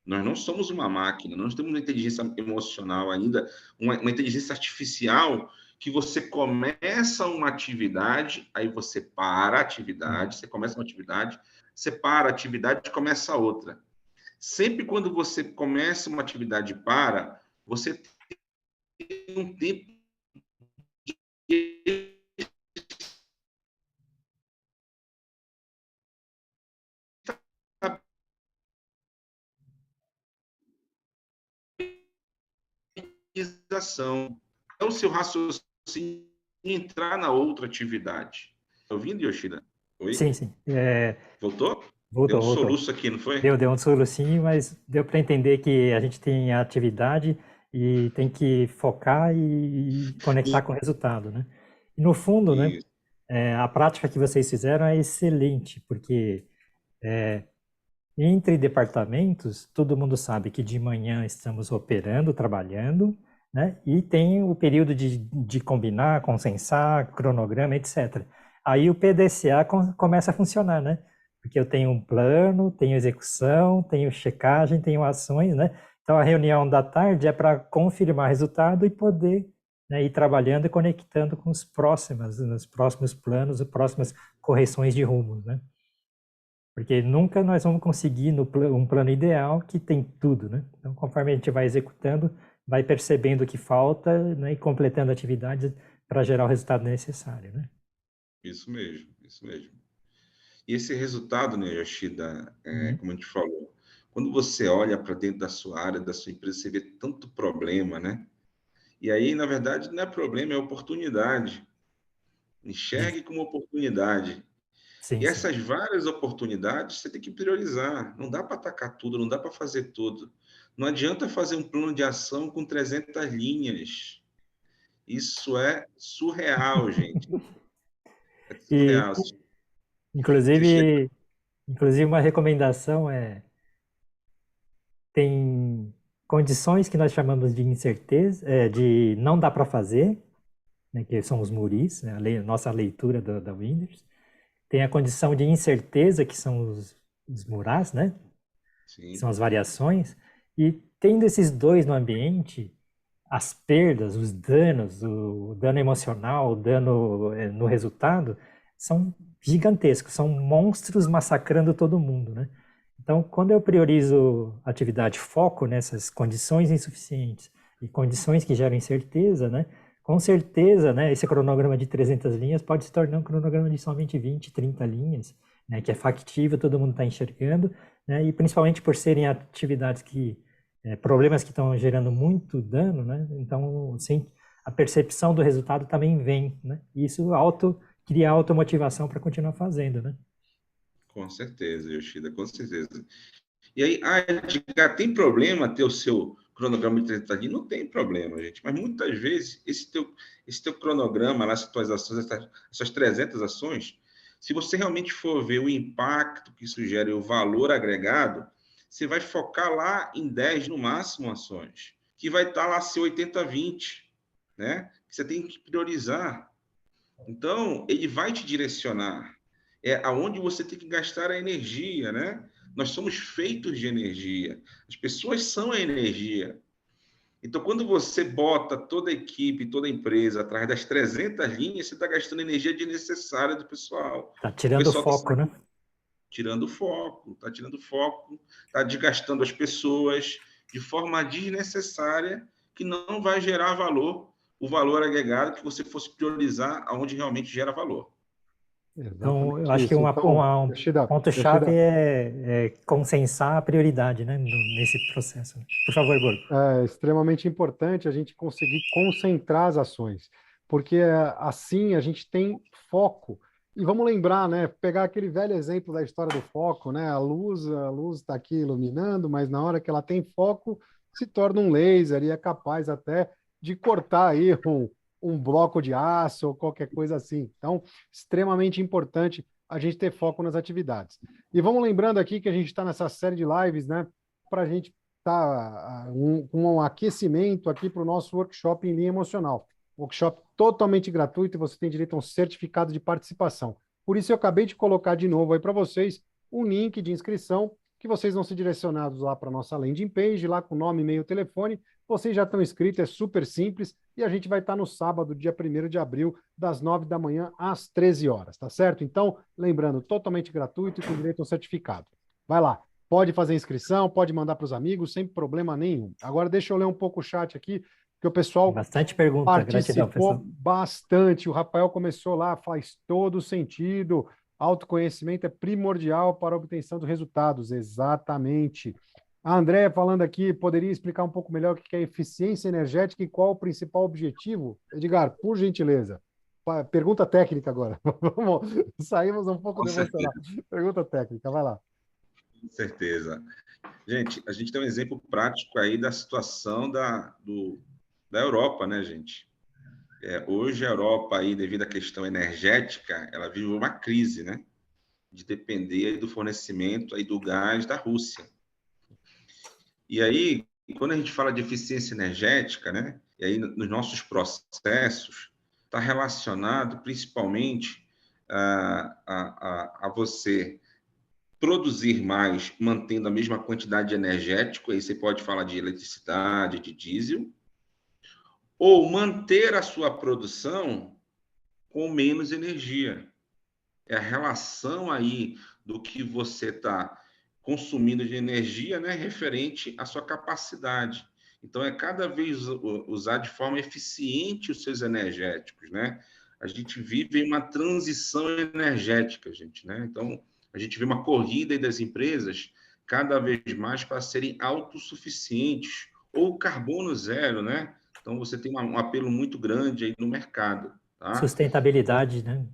Nós não somos uma máquina. Nós temos uma inteligência emocional ainda, uma inteligência artificial que você começa uma atividade, aí você para a atividade, você começa uma atividade, você para a atividade e começa outra. Sempre quando você começa uma atividade e para, você tem um tempo de estabilização. É o seu raciocínio entrar na outra atividade. Tá ouvindo, Yoshida? Oi?
Sim, sim.
Voltou? Deu um
Voltou, voltou.
soluço aqui, não foi?
Deu um solucinho, mas deu para entender que a gente tem a atividade e tem que focar e conectar com o resultado, né? E no fundo, né,
Isso.
a prática que vocês fizeram é excelente, porque entre departamentos, todo mundo sabe que de manhã estamos operando, trabalhando, né? E tem o período de combinar, consensar, cronograma, etc. Aí o PDCA começa a funcionar, né? Porque eu tenho um plano, tenho execução, tenho checagem, tenho ações, né? Então a reunião da tarde é para confirmar resultado e poder, né, ir trabalhando e conectando com os próximos planos, as próximas correções de rumo, né? Porque nunca nós vamos conseguir um plano ideal que tem tudo, né? Então, conforme a gente vai executando, vai percebendo o que falta, né, e completando atividades para gerar o resultado necessário, né?
Isso mesmo, isso mesmo. E esse resultado, né, Yoshida,
Uhum.
como a gente falou, quando você olha para dentro da sua área, da sua empresa, você vê tanto problema, né? E aí, na verdade, não é problema, é oportunidade. Enxergue como oportunidade.
Sim,
E
sim.
essas várias oportunidades você tem que priorizar. Não dá para atacar tudo, não dá para fazer tudo. Não adianta fazer um plano de ação com 300 linhas. Isso é surreal, gente. É
E,
surreal. Você chega.
inclusive, inclusive uma recomendação tem condições que nós chamamos de incerteza, de não dá para fazer, né, que são os muris, né, nossa leitura da Winders. Tem a condição de incerteza, que são os murais, né, que são
Sim,
as variações. E tendo esses dois no ambiente, as perdas, os danos, o dano emocional, o dano no resultado, são gigantescos, são monstros massacrando todo mundo, né? Então, quando eu priorizo atividade, foco nessas condições insuficientes e condições que geram incerteza, né? Com certeza, né, esse cronograma de 300 linhas pode se tornar um cronograma de somente 20, 30 linhas, né, que é factível, todo mundo está enxergando, né, e principalmente por serem atividades problemas que estão gerando muito dano, né? Então, sim, a percepção do resultado também vem, né? E isso cria automotivação para continuar fazendo, né?
com certeza, Yoshida, com certeza. E aí, Edgar, tem problema ter o seu cronograma de 30 dias? Não tem problema, gente. Mas muitas vezes, esse teu cronograma, essas tuas ações, essas 300 ações, se você realmente for ver o impacto que isso gera e o valor agregado, você vai focar lá em 10, no máximo, ações, que vai estar lá se 80-20, né? Que você tem que priorizar. Então, ele vai te direcionar. É aonde você tem que gastar a energia, né? Nós somos feitos de energia. As pessoas são a energia. Então, quando você bota toda a equipe, toda a empresa atrás das 300 linhas, você está gastando energia desnecessária do pessoal.
Tá
O
tirando o
pessoal está
foco, né?
tirando foco, está desgastando as pessoas de forma desnecessária, que não vai gerar valor, o valor agregado que você fosse priorizar aonde realmente gera valor.
Então, eu
Exatamente
acho que
isso. Então,
um ponto-chave
Yoshida,
é consensar a prioridade, né, nesse processo. Por favor, Borgo.
é extremamente importante a gente conseguir concentrar as ações, porque assim a gente tem foco. E vamos lembrar, né? Pegar aquele velho exemplo da história do foco, né? A luz está aqui iluminando, mas na hora que ela tem foco, se torna um laser e é capaz até de cortar aí um bloco de aço ou qualquer coisa assim. Então, extremamente importante a gente ter foco nas atividades. E vamos lembrando aqui que a gente está nessa série de lives, né? Para a gente tá um aquecimento aqui para o nosso workshop em linha emocional. Workshop totalmente gratuito e você tem direito a um certificado de participação. Por isso eu acabei de colocar de novo aí para vocês um link de inscrição que vocês vão ser direcionados lá para a nossa landing page, lá com nome, e-mail, telefone. Vocês já estão inscritos, é super simples e a gente vai estar no sábado, dia 1º de abril, das 9 da manhã às 13 horas, tá certo? Então, lembrando, totalmente gratuito e com direito a um certificado. Vai lá. Pode fazer inscrição, pode mandar para os amigos, sem problema nenhum. Agora, deixa eu ler um pouco o chat aqui, que o
Tem
pessoal
bastante pergunta. Gratidão,
participou
pessoal.
bastante. O Rafael começou lá, faz todo sentido. Autoconhecimento é primordial para a obtenção dos resultados. Exatamente. A Andréia falando aqui, poderia explicar um pouco melhor o que é eficiência energética e qual o principal objetivo? Edgar, por gentileza. Pergunta técnica agora. Vamos, saímos um pouco
Com
do
certeza,
emocional. Pergunta técnica, vai lá.
com certeza. Gente, a gente tem um exemplo prático aí da situação da Europa, né, gente? Hoje a Europa, aí, devido à questão energética, ela vive uma crise, né? De depender aí do fornecimento aí do gás da Rússia. E aí, quando a gente fala de eficiência energética, né? E aí nos nossos processos, está relacionado principalmente a você produzir mais, mantendo a mesma quantidade de energético, aí você pode falar de eletricidade, de diesel, ou manter a sua produção com menos energia. É a relação aí do que você está consumindo de energia, né, referente à sua capacidade. Então, é cada vez usar de forma eficiente os seus energéticos, né? A gente vive em uma transição energética, gente, né? Então, a gente vê uma corrida aí das empresas cada vez mais para serem autossuficientes ou carbono zero, né? Então, você tem um apelo muito grande aí no mercado. tá?
Sustentabilidade, né?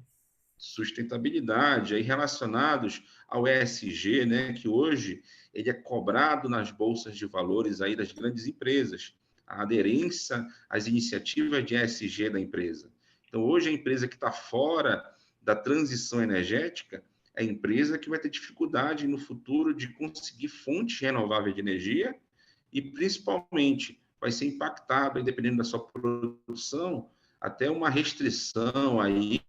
Sustentabilidade, aí relacionados ao ESG, né, que hoje ele é cobrado nas bolsas de valores aí das grandes empresas, a aderência às iniciativas de ESG da empresa. Então, hoje a empresa que está fora da transição energética é a empresa que vai ter dificuldade no futuro de conseguir fontes renováveis de energia e, principalmente, vai ser impactado, dependendo da sua produção, até uma restrição aí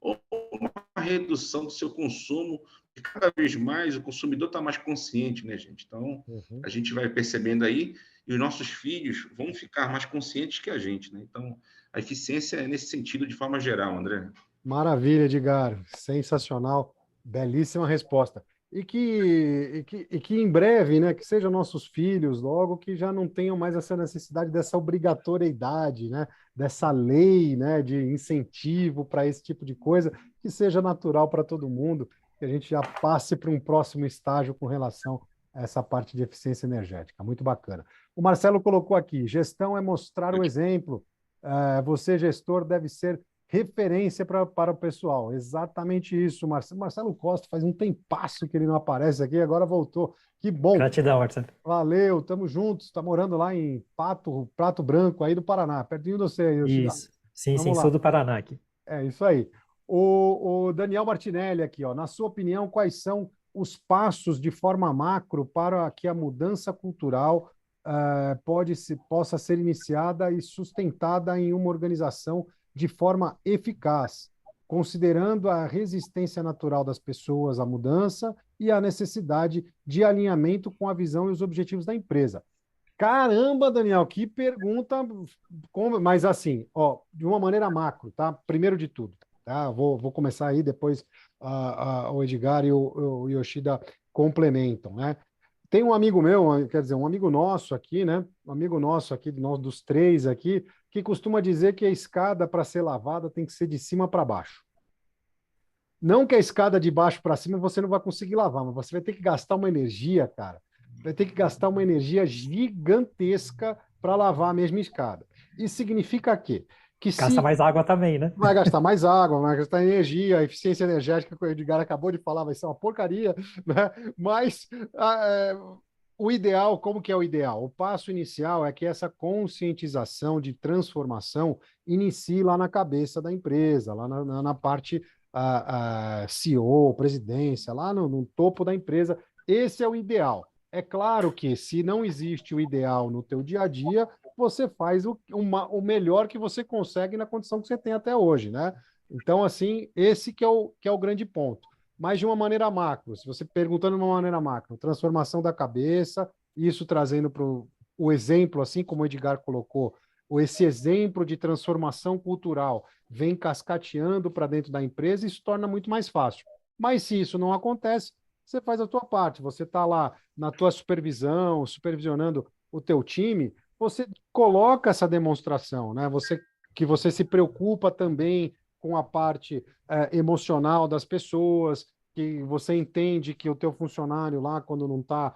ou uma redução do seu consumo, e cada vez mais o consumidor está mais consciente, né, gente? Então, a gente vai percebendo aí, e os nossos filhos vão ficar mais conscientes que a gente, né? Então, a eficiência é nesse sentido de forma geral, André.
Maravilha, Edgar. Sensacional. Belíssima resposta. E que em breve, né, que sejam nossos filhos logo que já não tenham mais essa necessidade dessa obrigatoriedade, né, dessa lei, né, de incentivo para esse tipo de coisa, que seja natural para todo mundo, que a gente já passe para um próximo estágio com relação a essa parte de eficiência energética. Muito bacana. O Marcelo colocou aqui: gestão é mostrar o exemplo. Você, gestor, deve ser referência para o pessoal. Exatamente isso, Marcelo. Marcelo Costa, faz um tempasso que ele não aparece aqui, agora voltou. Que bom.
Gratidão, Marcelo.
Valeu, estamos juntos. Está morando lá em Prato Branco, aí do Paraná, pertinho de você aí,
Isso. Sim,
Vamos lá.
sou do Paraná aqui.
É isso aí. O Daniel Martinelli aqui, ó. Na sua opinião, quais são os passos de forma macro para que a mudança cultural possa ser iniciada e sustentada em uma organização de forma eficaz, considerando a resistência natural das pessoas à mudança e a necessidade de alinhamento com a visão e os objetivos da empresa? Caramba, Daniel, que pergunta, mas assim, ó, de uma maneira macro, tá? Primeiro de tudo, tá? Vou começar aí, depois o Edgar e o Yoshida complementam, né? Tem um amigo meu, quer dizer, um amigo nosso aqui, né? Um amigo nosso aqui, nós dos três aqui, que costuma dizer que a escada para ser lavada tem que ser de cima para baixo. Não que a escada de baixo para cima você não vai conseguir lavar, mas você vai ter que gastar uma energia, cara. Vai ter que gastar uma energia gigantesca para lavar a mesma escada. Isso significa quê? Que
Gasta mais água também, né?
vai gastar mais água, vai gastar energia, a eficiência energética que o Edgar acabou de falar vai ser uma porcaria, né? Mas o ideal, como que é o ideal? O passo inicial é que essa conscientização de transformação inicie lá na cabeça da empresa, lá na parte CEO, presidência, lá no topo da empresa. Esse é o ideal. É claro que se não existe o ideal no teu dia a dia, você faz o melhor que você consegue na condição que você tem até hoje, né? Então, assim, esse que é o grande ponto. Mas de uma maneira macro, se você perguntando de uma maneira macro, transformação da cabeça, isso trazendo para o exemplo, assim como o Edgar colocou, esse exemplo de transformação cultural vem cascateando para dentro da empresa, isso torna muito mais fácil. Mas se isso não acontece, você faz a tua parte, você está lá na tua supervisão, supervisionando o teu time, você coloca essa demonstração, né? Que você se preocupa também com a parte emocional das pessoas, que você entende que o teu funcionário lá, quando não está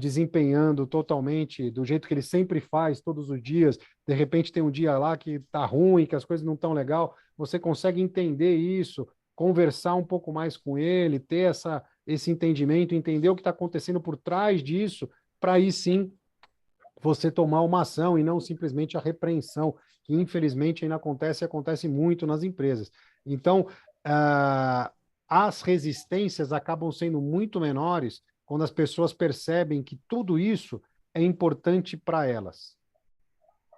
desempenhando totalmente do jeito que ele sempre faz, todos os dias, de repente tem um dia lá que está ruim, que as coisas não estão legal, você consegue entender isso, conversar um pouco mais com ele, ter esse entendimento, entender o que está acontecendo por trás disso, para aí sim você tomar uma ação e não simplesmente a repreensão, que infelizmente ainda acontece muito nas empresas. Então, as resistências acabam sendo muito menores quando as pessoas percebem que tudo isso é importante para elas.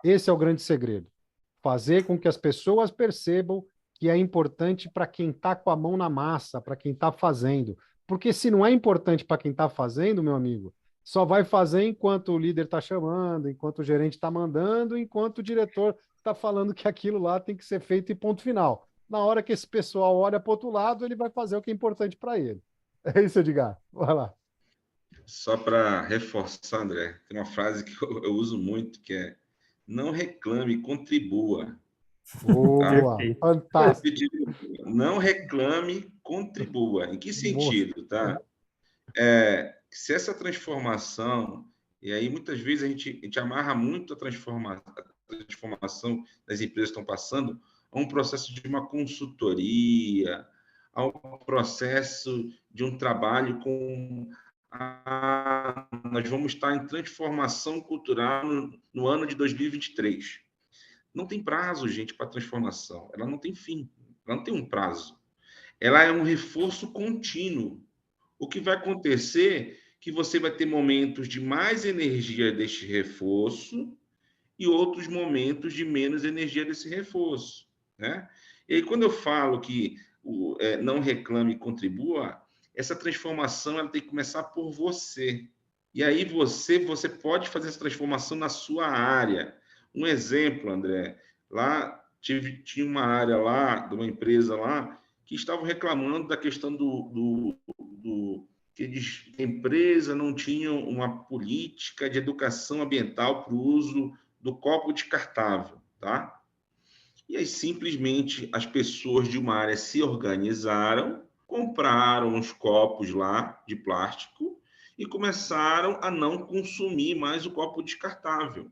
Esse é o grande segredo. Fazer com que as pessoas percebam que é importante para quem está com a mão na massa, para quem está fazendo. Porque se não é importante para quem está fazendo, meu amigo, só vai fazer enquanto o líder está chamando, enquanto o gerente está mandando, enquanto o diretor está falando que aquilo lá tem que ser feito e ponto final. Na hora que esse pessoal olha para o outro lado, ele vai fazer o que é importante para ele. É isso, Edgar. Vai lá.
Só para reforçar, André, tem uma frase que eu uso muito, que é: não reclame, contribua.
Boa,
Perfeito.
fantástico.
Não reclame, contribua. Em que
Moça.
sentido, tá? Se essa transformação, e aí muitas vezes a gente amarra muito a transformação das empresas que estão passando a um processo de uma consultoria, a um processo de um trabalho com nós vamos estar em transformação cultural no ano de 2023. Não tem prazo, gente, para transformação. Ela não tem fim. Ela não tem um prazo. Ela é um reforço contínuo. O que vai acontecer é que você vai ter momentos de mais energia deste reforço e outros momentos de menos energia desse reforço, né? E aí, quando eu falo que não reclame e contribua, essa transformação ela tem que começar por você. E aí você pode fazer essa transformação na sua área. Um exemplo, André, lá tinha uma área lá, de uma empresa lá, que estavam reclamando da questão que a empresa não tinha uma política de educação ambiental para o uso do copo descartável, tá? E aí, simplesmente, as pessoas de uma área se organizaram, compraram os copos lá de plástico e começaram a não consumir mais o copo descartável.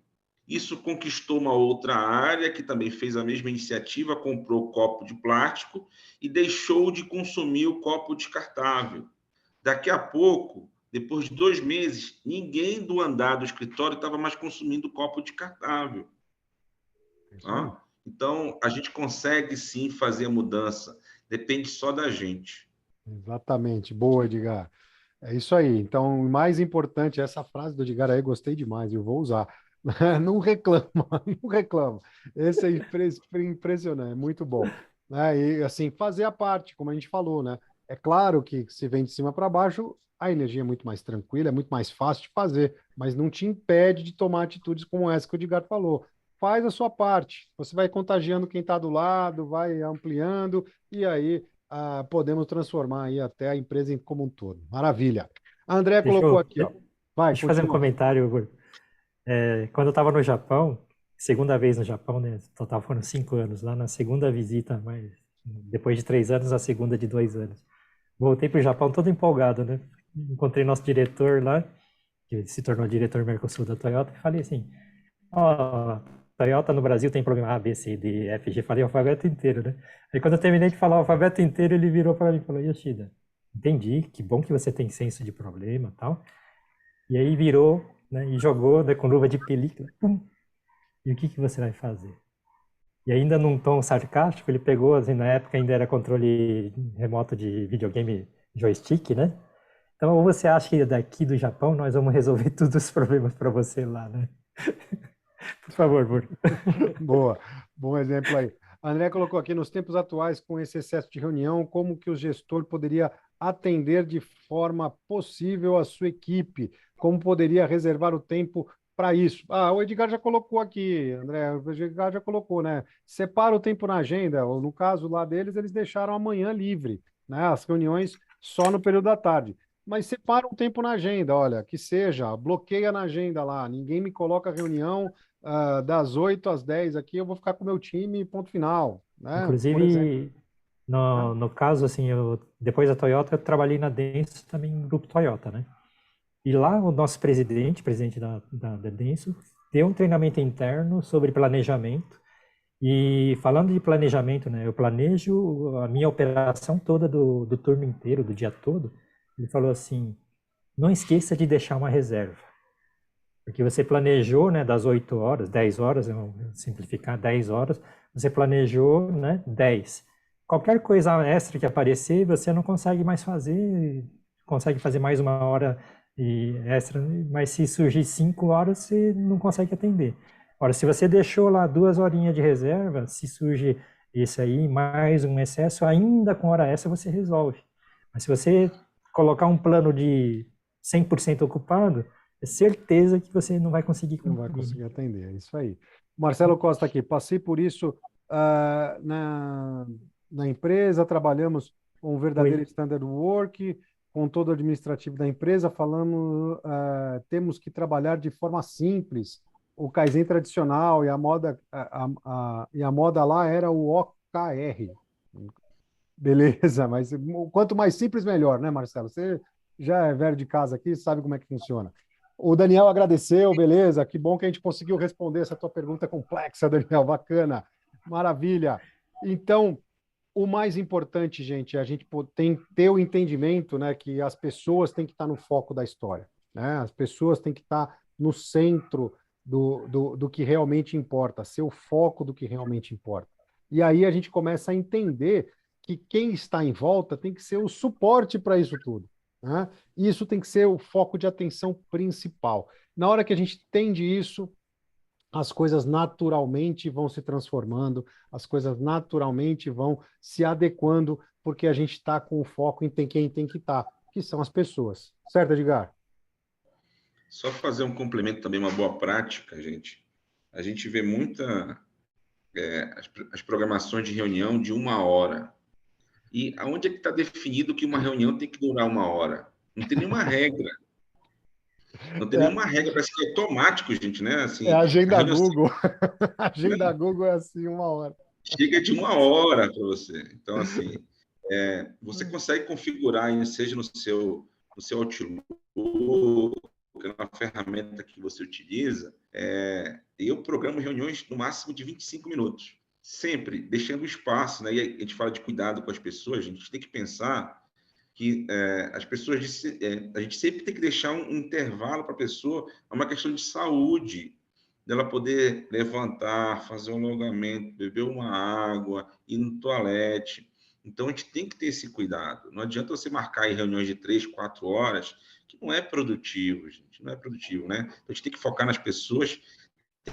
Isso conquistou uma outra área que também fez a mesma iniciativa, comprou copo de plástico e deixou de consumir o copo descartável. Daqui a pouco, depois de 2 meses, ninguém do andar do escritório estava mais consumindo copo descartável. Tá? Então, a gente consegue sim fazer a mudança, depende só da gente.
Exatamente. Boa, Edgar. É isso aí. Então, o mais importante, essa frase do Edgar aí, gostei demais, eu vou usar. Não reclama, não reclama. Esse é impressionante, é muito bom. E assim, fazer a parte, como a gente falou, né? É claro que se vem de cima para baixo, a energia é muito mais tranquila, é muito mais fácil de fazer, mas não te impede de tomar atitudes como essa que o Edgar falou. Faz a sua parte. Você vai contagiando quem está do lado, vai ampliando, e aí podemos transformar aí até a empresa como um todo. Maravilha. A André
Deixa
colocou
eu,
aqui, ó. Vai,
deixa eu fazer um
continua.
comentário, Igor. Quando eu estava no Japão, segunda vez no Japão, né? Total foram 5 anos lá na segunda visita, mas depois de 3 anos, a segunda de 2 anos. Voltei para o Japão todo empolgado, né? Encontrei nosso diretor lá, que se tornou diretor Mercosul da Toyota, e falei assim: ó, Toyota no Brasil tem problema A, B, C, D, F, G. Falei o alfabeto inteiro, né? Aí quando eu terminei de falar o alfabeto inteiro, ele virou para mim e falou: Yoshida, entendi, que bom que você tem senso de problema e tal. E aí virou, né, e jogou, né, com luva de película. Pum. E o que você vai fazer? E ainda num tom sarcástico, ele pegou, assim, na época ainda era controle remoto de videogame joystick, né? Então, ou você acha que daqui do Japão nós vamos resolver todos os problemas para você lá, né? Por favor, Bur.
Boa, bom exemplo aí. A André colocou aqui, nos tempos atuais, com esse excesso de reunião, como que o gestor poderia atender de forma possível a sua equipe? Como poderia reservar o tempo para isso? O Edgar já colocou aqui, André, o Edgar já colocou, né? Separa o tempo na agenda, ou no caso lá deles, eles deixaram amanhã livre, né? As reuniões só no período da tarde. Mas separa um tempo na agenda, olha, que seja, bloqueia na agenda lá, ninguém me coloca reunião das 8 às 10 aqui, eu vou ficar com o meu time, ponto final, né? Por exemplo.
Inclusive, no caso, assim, depois da Toyota, eu trabalhei na Denso, também no grupo Toyota, né? E lá o nosso presidente da Denso, deu um treinamento interno sobre planejamento. E falando de planejamento, né? Eu planejo a minha operação toda do turno inteiro, do dia todo. Ele falou assim: não esqueça de deixar uma reserva. Porque você planejou, né, das 8 horas, 10 horas, vamos simplificar, 10 horas, você planejou, né, 10. Qualquer coisa extra que aparecer, você não consegue mais fazer, consegue fazer mais 1 hora extra, mas se surgir 5 horas, você não consegue atender. Ora, se você deixou lá 2 horinhas de reserva, se surge isso aí, mais um excesso, ainda com hora extra você resolve. Mas se você colocar um plano de 100% ocupado, é certeza que você não vai conseguir
Não vai
cumprir.
conseguir atender, é isso aí. Marcelo Costa aqui, passei por isso na empresa, trabalhamos com um verdadeiro standard work, com todo o administrativo da empresa, falamos, temos que trabalhar de forma simples, o Kaizen tradicional, e a moda lá era o OKR. Beleza, mas quanto mais simples, melhor, né, Marcelo? Você já é velho de casa aqui, sabe como é que funciona. O Daniel agradeceu, beleza, que bom que a gente conseguiu responder essa tua pergunta complexa, Daniel, bacana, maravilha. Então, o mais importante, gente, é a gente tem ter o entendimento, né, que as pessoas têm que estar no foco da história, né? As pessoas têm que estar no centro do que realmente importa, ser o foco do que realmente importa. E aí a gente começa a entender que quem está em volta tem que ser o suporte para isso tudo, né? E isso tem que ser o foco de atenção principal. Na hora que a gente entende isso, as coisas naturalmente vão se transformando, as coisas naturalmente vão se adequando, porque a gente está com o foco em quem tem que estar, que são as pessoas. Certo, Edgar?
Só fazer um complemento também, uma boa prática, gente. A gente vê as programações de reunião de 1 hora. E aonde é que está definido que uma reunião tem que durar 1 hora? Não tem nenhuma regra. Não tem
É,
nenhuma regra, parece que é automático, gente, né?
é a
Assim, a
agenda
reunião
Google. A agenda Google é assim, 1 hora.
chega de 1 hora para você. Então, assim, você consegue configurar, seja no seu Outlook, na ferramenta que você utiliza, eu programo reuniões no máximo de 25 minutos. Sempre deixando espaço, né? E a gente fala de cuidado com as pessoas, a gente tem que pensar que as pessoas, a gente sempre tem que deixar um intervalo para a pessoa, é uma questão de saúde, dela poder levantar, fazer um alongamento, beber uma água, ir no toalete. Então, a gente tem que ter esse cuidado. Não adianta você marcar em reuniões de 3, 4 horas, que não é produtivo, gente, não é produtivo, né? Então, a gente tem que focar nas pessoas,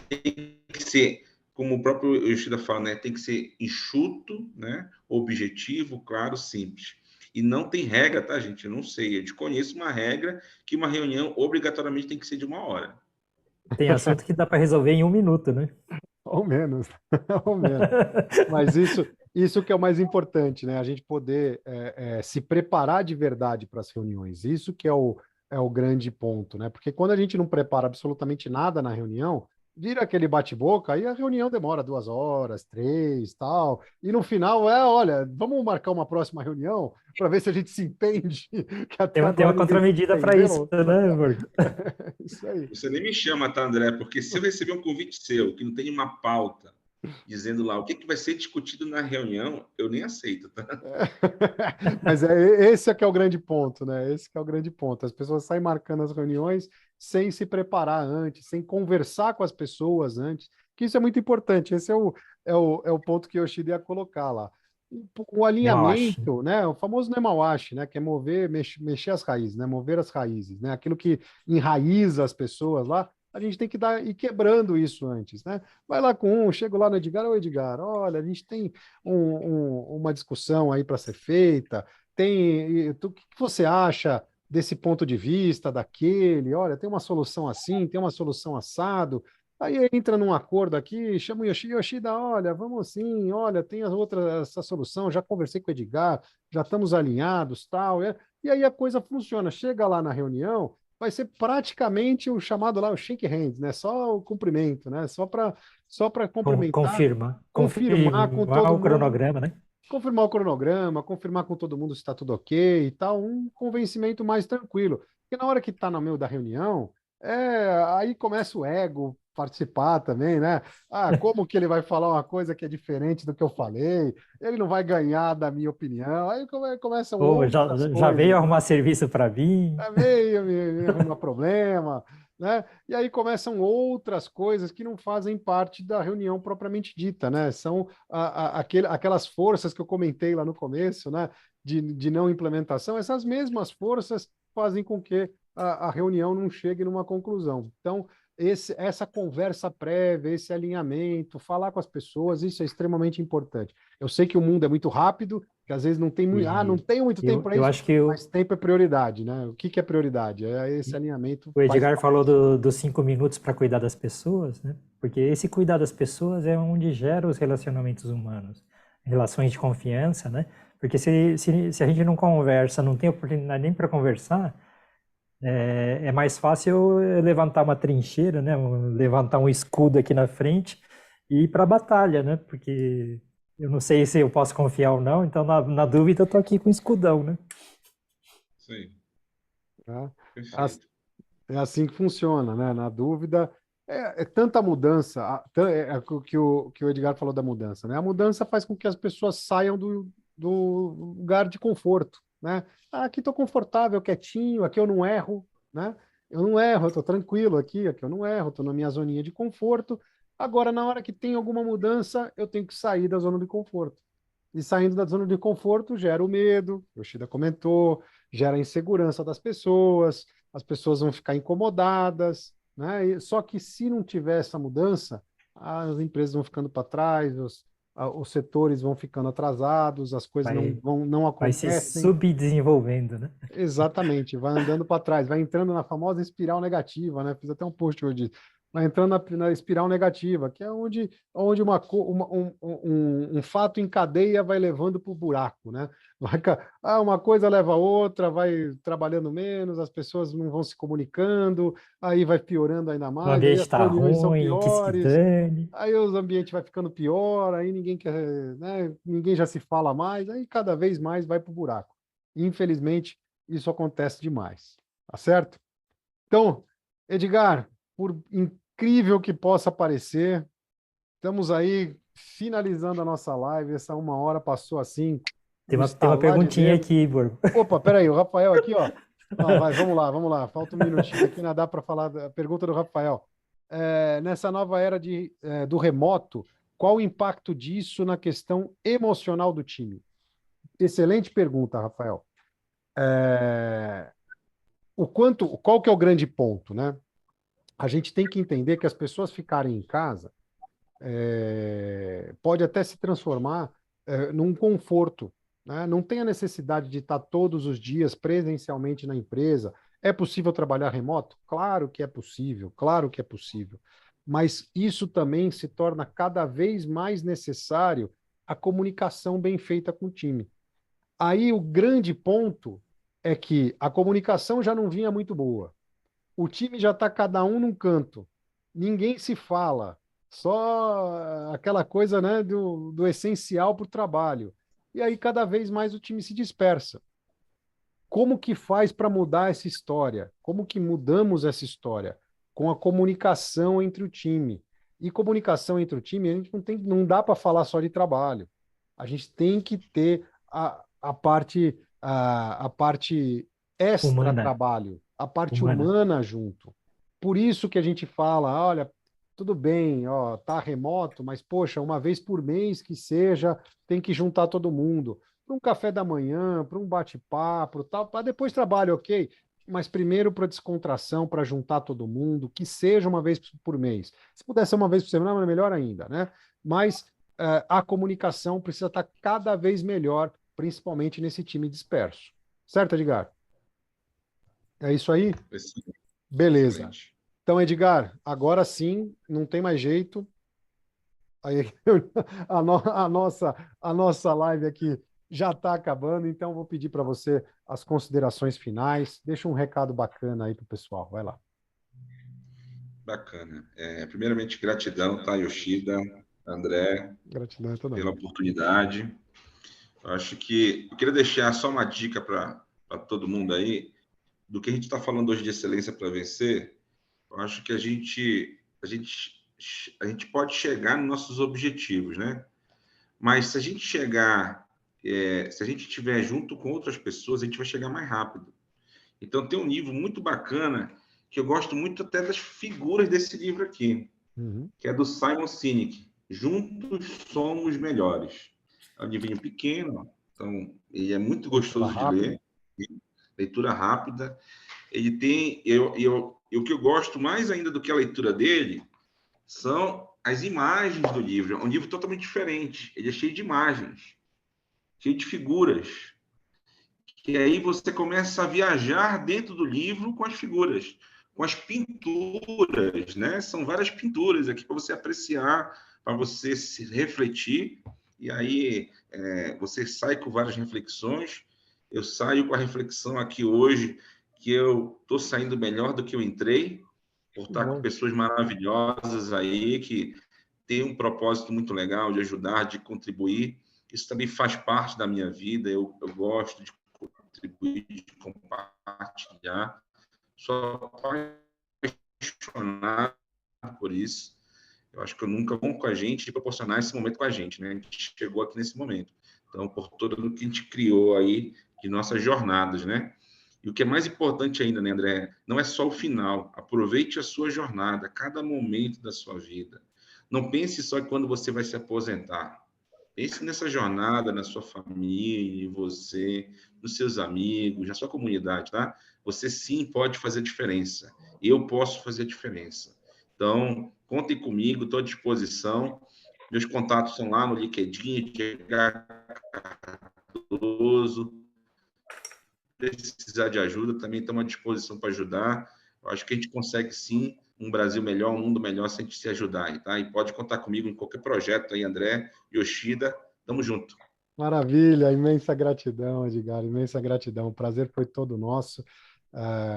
tem que ser, como o próprio Yoshida fala, né? Tem que ser enxuto, né? Objetivo, claro, simples. E não tem regra, tá, gente? Eu não sei. Eu desconheço uma regra que uma reunião obrigatoriamente tem que ser de 1 hora.
Tem assunto que dá para resolver em 1 minuto, né?
Ou menos, ou menos. Mas isso que é o mais importante, né? A gente poder se preparar de verdade para as reuniões. Isso que é o grande ponto, né? Porque quando a gente não prepara absolutamente nada na reunião, vira aquele bate-boca, aí a reunião demora 2 horas, 3, tal. E no final olha, vamos marcar uma próxima reunião para ver se a gente se entende, que
Tem
até
uma, tem
agora
uma
ninguém se
contramedida para isso,
entendeu.
né, Borg?
Isso aí.
Você nem me chama, tá, André? Porque se eu receber um convite seu, que não tem uma pauta, dizendo lá o que vai ser discutido na reunião, eu nem aceito, tá?
Mas esse é que é o grande ponto, né? Esse que é o grande ponto. As pessoas saem marcando as reuniões sem se preparar antes, sem conversar com as pessoas antes, que isso é muito importante. Esse é o ponto que o Yoshida ia colocar lá. O
Nemawashi.
alinhamento, né? O famoso Nemawashi, né? Que é mexer as raízes, né? Mover as raízes, né? Aquilo que enraiza as pessoas lá, a gente tem que ir quebrando isso antes, né? Vai lá com chego lá no Edgar, ô Edgar, olha, a gente tem uma discussão aí para ser feita. O que você acha desse ponto de vista, daquele? Olha, tem uma solução assim, tem uma solução assado. Aí entra num acordo aqui, chama o Yoshida, olha, vamos assim, olha, tem as outras, essa solução, já conversei com o Edgar, já estamos alinhados, tal. E aí a coisa funciona. Chega lá na reunião, vai ser praticamente o chamado lá, o shake hands, né? Só o cumprimento, né? Só para cumprimentar, confirmar com
Confirmar
todo
o
mundo,
cronograma, né?
confirmar o cronograma, confirmar com todo mundo se está tudo ok e tal, um convencimento mais tranquilo. Porque na hora que está no meio da reunião, aí começa o ego participar também, né? Ah, como que ele vai falar uma coisa que é diferente do que eu falei? Ele não vai ganhar da minha opinião. Aí começam
Pô,
outras
já
coisas,
veio
né?
arrumar serviço para mim.
Veio me arrumar problema, né? E aí começam outras coisas que não fazem parte da reunião propriamente dita, né? São aquelas forças que eu comentei lá no começo, né? De não implementação, essas mesmas forças fazem com que a reunião não chegue numa conclusão. Então, essa conversa prévia, esse alinhamento, falar com as pessoas, isso é extremamente importante. Eu sei que o mundo é muito rápido, que às vezes não tem muito, não
E
tenho muito tempo para
eu
isso,
acho que
mas tempo é prioridade, né? O que é prioridade? Esse alinhamento
o
faz
Edgar falou
parte.
dos 5 minutos para cuidar das pessoas, né? Porque esse cuidar das pessoas é onde gera os relacionamentos humanos, relações de confiança, né? Porque se a gente não conversa, não tem oportunidade nem para conversar, é mais fácil eu levantar uma trincheira, né? Levantar um escudo aqui na frente e ir para a batalha, né? Porque eu não sei se eu posso confiar ou não, então na dúvida eu tô aqui com o escudão, né?
Sim,
Tá?
perfeito.
É assim que funciona, né? Na dúvida, É tanta mudança, que o Edgar falou da mudança, né? A mudança faz com que as pessoas saiam do lugar de conforto, né? Ah, aqui estou confortável, quietinho, aqui eu não erro, né? Eu não erro, eu estou tranquilo aqui eu não erro, estou na minha zoninha de conforto. Agora, na hora que tem alguma mudança, eu tenho que sair da zona de conforto. E saindo da zona de conforto gera o medo, o Yoshida comentou, gera a insegurança das pessoas, as pessoas vão ficar incomodadas, né? Só que se não tiver essa mudança, as empresas vão ficando para trás, os setores vão ficando atrasados, as coisas
Vai,
não
vai se
acontecem.
subdesenvolvendo, né?
Exatamente, vai andando para trás, vai entrando na famosa espiral negativa, né? Fiz até um post hoje disso. Vai entrando na espiral negativa, que é onde um fato em cadeia vai levando para o buraco, né? Uma coisa leva a outra, vai trabalhando menos, as pessoas não vão se comunicando, aí vai piorando ainda
O
mais, aí
ambiente
as
está
reuniões são
ruim, que se
piores,
dane.
aí os ambientes vai ficando pior, aí ninguém quer, né? Ninguém já se fala mais, aí cada vez mais vai para o buraco. Infelizmente, isso acontece demais, tá certo? Então, Edgar, por incrível que possa parecer, estamos aí finalizando a nossa live. Essa 1 hora passou assim, no
Tem uma
estalar de
perguntinha
dedo.
aqui, Borgo.
Opa, peraí, o Rafael aqui, ó. Ó, vai, vamos lá. Falta um minutinho aqui, ainda dá para falar da pergunta do Rafael. Nessa nova era do remoto, qual o impacto disso na questão emocional do time? Excelente pergunta, Rafael. É, qual que é o grande ponto, né? A gente tem que entender que as pessoas ficarem em casa pode até se transformar num conforto, né? Não tem a necessidade de estar todos os dias presencialmente na empresa. É possível trabalhar remoto? Claro que é possível, claro que é possível. Mas isso também se torna cada vez mais necessário a comunicação bem feita com o time. Aí o grande ponto é que a comunicação já não vinha muito boa. O time já está cada um num canto. Ninguém se fala. Só aquela coisa, né, do essencial para o trabalho. E aí cada vez mais o time se dispersa. Como que faz para mudar essa história? Como que mudamos essa história? Com a comunicação entre o time. E comunicação entre o time, a gente não dá para falar só de trabalho. A gente tem que ter a parte
Humana.
extra-trabalho, a parte
Humana.
humana junto. Por isso que a gente fala, olha, tudo bem, ó, tá remoto, mas poxa, uma vez por mês que seja, tem que juntar todo mundo para um café da manhã, para um bate-papo, tal, para depois trabalho, ok? Mas primeiro para descontração, para juntar todo mundo, que seja uma vez por mês. Se puder ser uma vez por semana, melhor ainda, né? Mas a comunicação precisa estar cada vez melhor, principalmente nesse time disperso. Certo, Edgar? É isso aí? Beleza.
Excelente.
Então, Edgar, agora sim, não tem mais jeito. Aí, a nossa live aqui já está acabando, então vou pedir para você as considerações finais. Deixa um recado bacana aí para o pessoal. Vai lá.
Bacana. Primeiramente, gratidão, tá, Yoshida, André,
Gratidão a todo
pela
mundo.
oportunidade. Eu acho que eu queria deixar só uma dica para todo mundo aí do que a gente está falando hoje de excelência para vencer. Eu acho que a gente pode chegar nos nossos objetivos, né? Mas se a gente se a gente estiver junto com outras pessoas, a gente vai chegar mais rápido. Então tem um livro muito bacana que eu gosto muito até das figuras desse livro aqui,
Uhum.
que é do Simon Sinek. Juntos somos melhores. É um livrinho pequeno, então ele é muito
Leitura
gostoso de
rápida.
ler, leitura rápida. Ele tem, o que eu gosto mais ainda do que a leitura dele são as imagens do livro. É um livro totalmente diferente. Ele é cheio de imagens, cheio de figuras. E aí você começa a viajar dentro do livro com as figuras, com as pinturas, né? São várias pinturas aqui para você apreciar, para você se refletir. E aí você sai com várias reflexões. Eu saio com a reflexão aqui hoje que eu estou saindo melhor do que eu entrei, por
Que
estar com
bom.
pessoas maravilhosas aí que têm um propósito muito legal de ajudar, de contribuir. Isso também faz parte da minha vida. Eu gosto de contribuir, de compartilhar. Sou apaixonado por isso. Eu acho que eu nunca vou com a gente de proporcionar esse momento com a gente, né? A gente chegou aqui nesse momento. Então, por tudo o que a gente criou aí de nossas jornadas, né? E o que é mais importante ainda, né, André? Não é só o final. Aproveite a sua jornada, cada momento da sua vida. Não pense só quando você vai se aposentar. Pense nessa jornada, na sua família, em você, nos seus amigos, na sua comunidade, tá? Você sim pode fazer diferença. Eu posso fazer diferença. Então, contem comigo, estou à disposição. Meus contatos são lá no LinkedIn, Edgar Cardoso. Precisar de ajuda, também estamos à disposição para ajudar. Eu acho que a gente consegue sim um Brasil melhor, um mundo melhor se a gente se ajudar aí, tá? E pode contar comigo em qualquer projeto aí, André, Yoshida, tamo junto.
Maravilha, imensa gratidão, Edgar, imensa gratidão. O prazer foi todo nosso.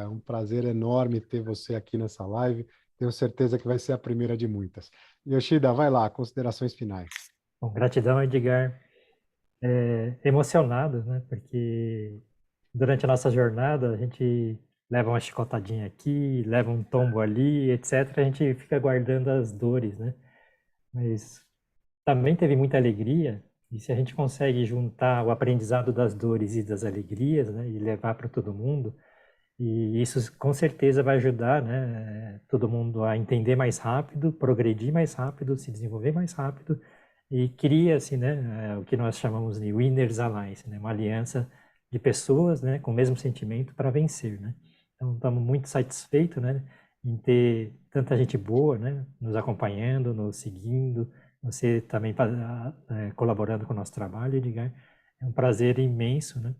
Um prazer enorme ter você aqui nessa live. Tenho certeza que vai ser a primeira de muitas. Yoshida, vai lá, considerações finais.
Bom, gratidão, Edgar. Emocionado, né? Porque durante a nossa jornada a gente leva uma chicotadinha aqui, leva um tombo ali, etc. A gente fica guardando as dores, né? Mas também teve muita alegria, e se a gente consegue juntar o aprendizado das dores e das alegrias, né, e levar para todo mundo, e isso com certeza vai ajudar, né, todo mundo a entender mais rápido, progredir mais rápido, se desenvolver mais rápido, e cria-se, né, o que nós chamamos de Winners Alliance, né, uma aliança de pessoas, né, com o mesmo sentimento para vencer, né. Então, estamos muito satisfeitos, né, em ter tanta gente boa, né, nos acompanhando, nos seguindo, você também colaborando com o nosso trabalho, Edgar. É um prazer imenso, né?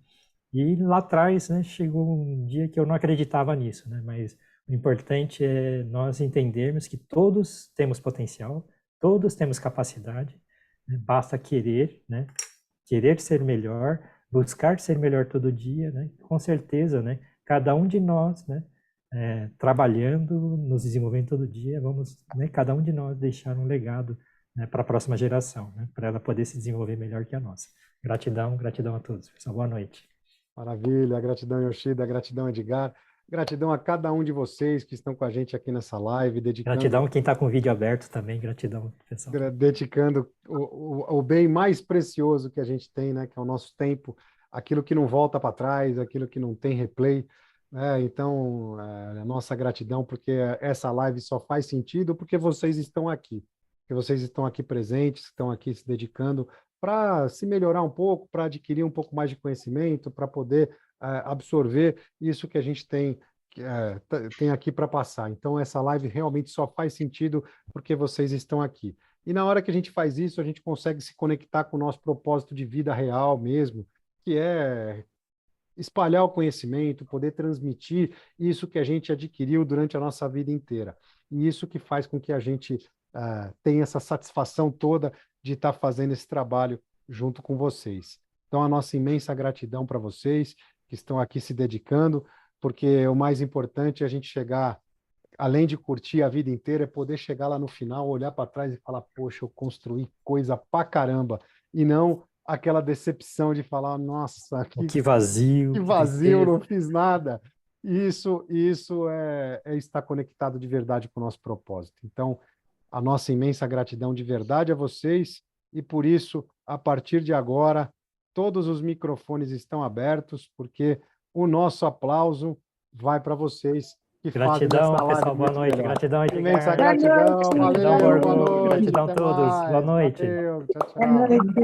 E lá atrás, né, chegou um dia que eu não acreditava nisso, né? Mas o importante é nós entendermos que todos temos potencial, todos temos capacidade, né? Basta querer, né? Querer ser melhor, buscar ser melhor todo dia, né? Com certeza, né? Cada um de nós, né? Trabalhando, nos desenvolvendo todo dia, vamos, né? Cada um de nós deixar um legado, né, para a próxima geração, né, para ela poder se desenvolver melhor que a nossa. Gratidão, gratidão a todos. Pessoal, boa noite.
Maravilha, gratidão, Yoshida, gratidão, Edgar, gratidão a cada um de vocês que estão com a gente aqui nessa live,
Gratidão a quem está com o vídeo aberto também, gratidão, pessoal.
dedicando o bem mais precioso que a gente tem, né, que é o nosso tempo, aquilo que não volta para trás, aquilo que não tem replay, né? Então, a nossa gratidão, porque essa live só faz sentido porque vocês estão aqui. Que vocês estão aqui presentes, estão aqui se dedicando para se melhorar um pouco, para adquirir um pouco mais de conhecimento, para poder absorver isso que a gente tem aqui para passar. Então, essa live realmente só faz sentido porque vocês estão aqui. E na hora que a gente faz isso, a gente consegue se conectar com o nosso propósito de vida real mesmo, que é espalhar o conhecimento, poder transmitir isso que a gente adquiriu durante a nossa vida inteira. E isso que faz com que a gente tenha essa satisfação toda de estar fazendo esse trabalho junto com vocês. Então, a nossa imensa gratidão para vocês que estão aqui se dedicando, porque o mais importante é a gente chegar, além de curtir a vida inteira, é poder chegar lá no final, olhar para trás e falar, poxa, eu construí coisa pra caramba, e não aquela decepção de falar, nossa,
que vazio,
que vazio, não fiz nada. Isso é estar conectado de verdade com o nosso propósito. Então, a nossa imensa gratidão de verdade a vocês, e por isso, a partir de agora, todos os microfones estão abertos, porque o nosso aplauso vai para vocês que fazem
gratidão,
essa live
pessoal, boa
muito
noite.
melhor.
Gratidão, Edgar.
Imensa gratidão,
Gratidão,
valeu,
Borgo.
boa noite,
Gratidão a
até
todos.
mais.
Boa noite.
Valeu, tchau,
Boa
tchau.
noite.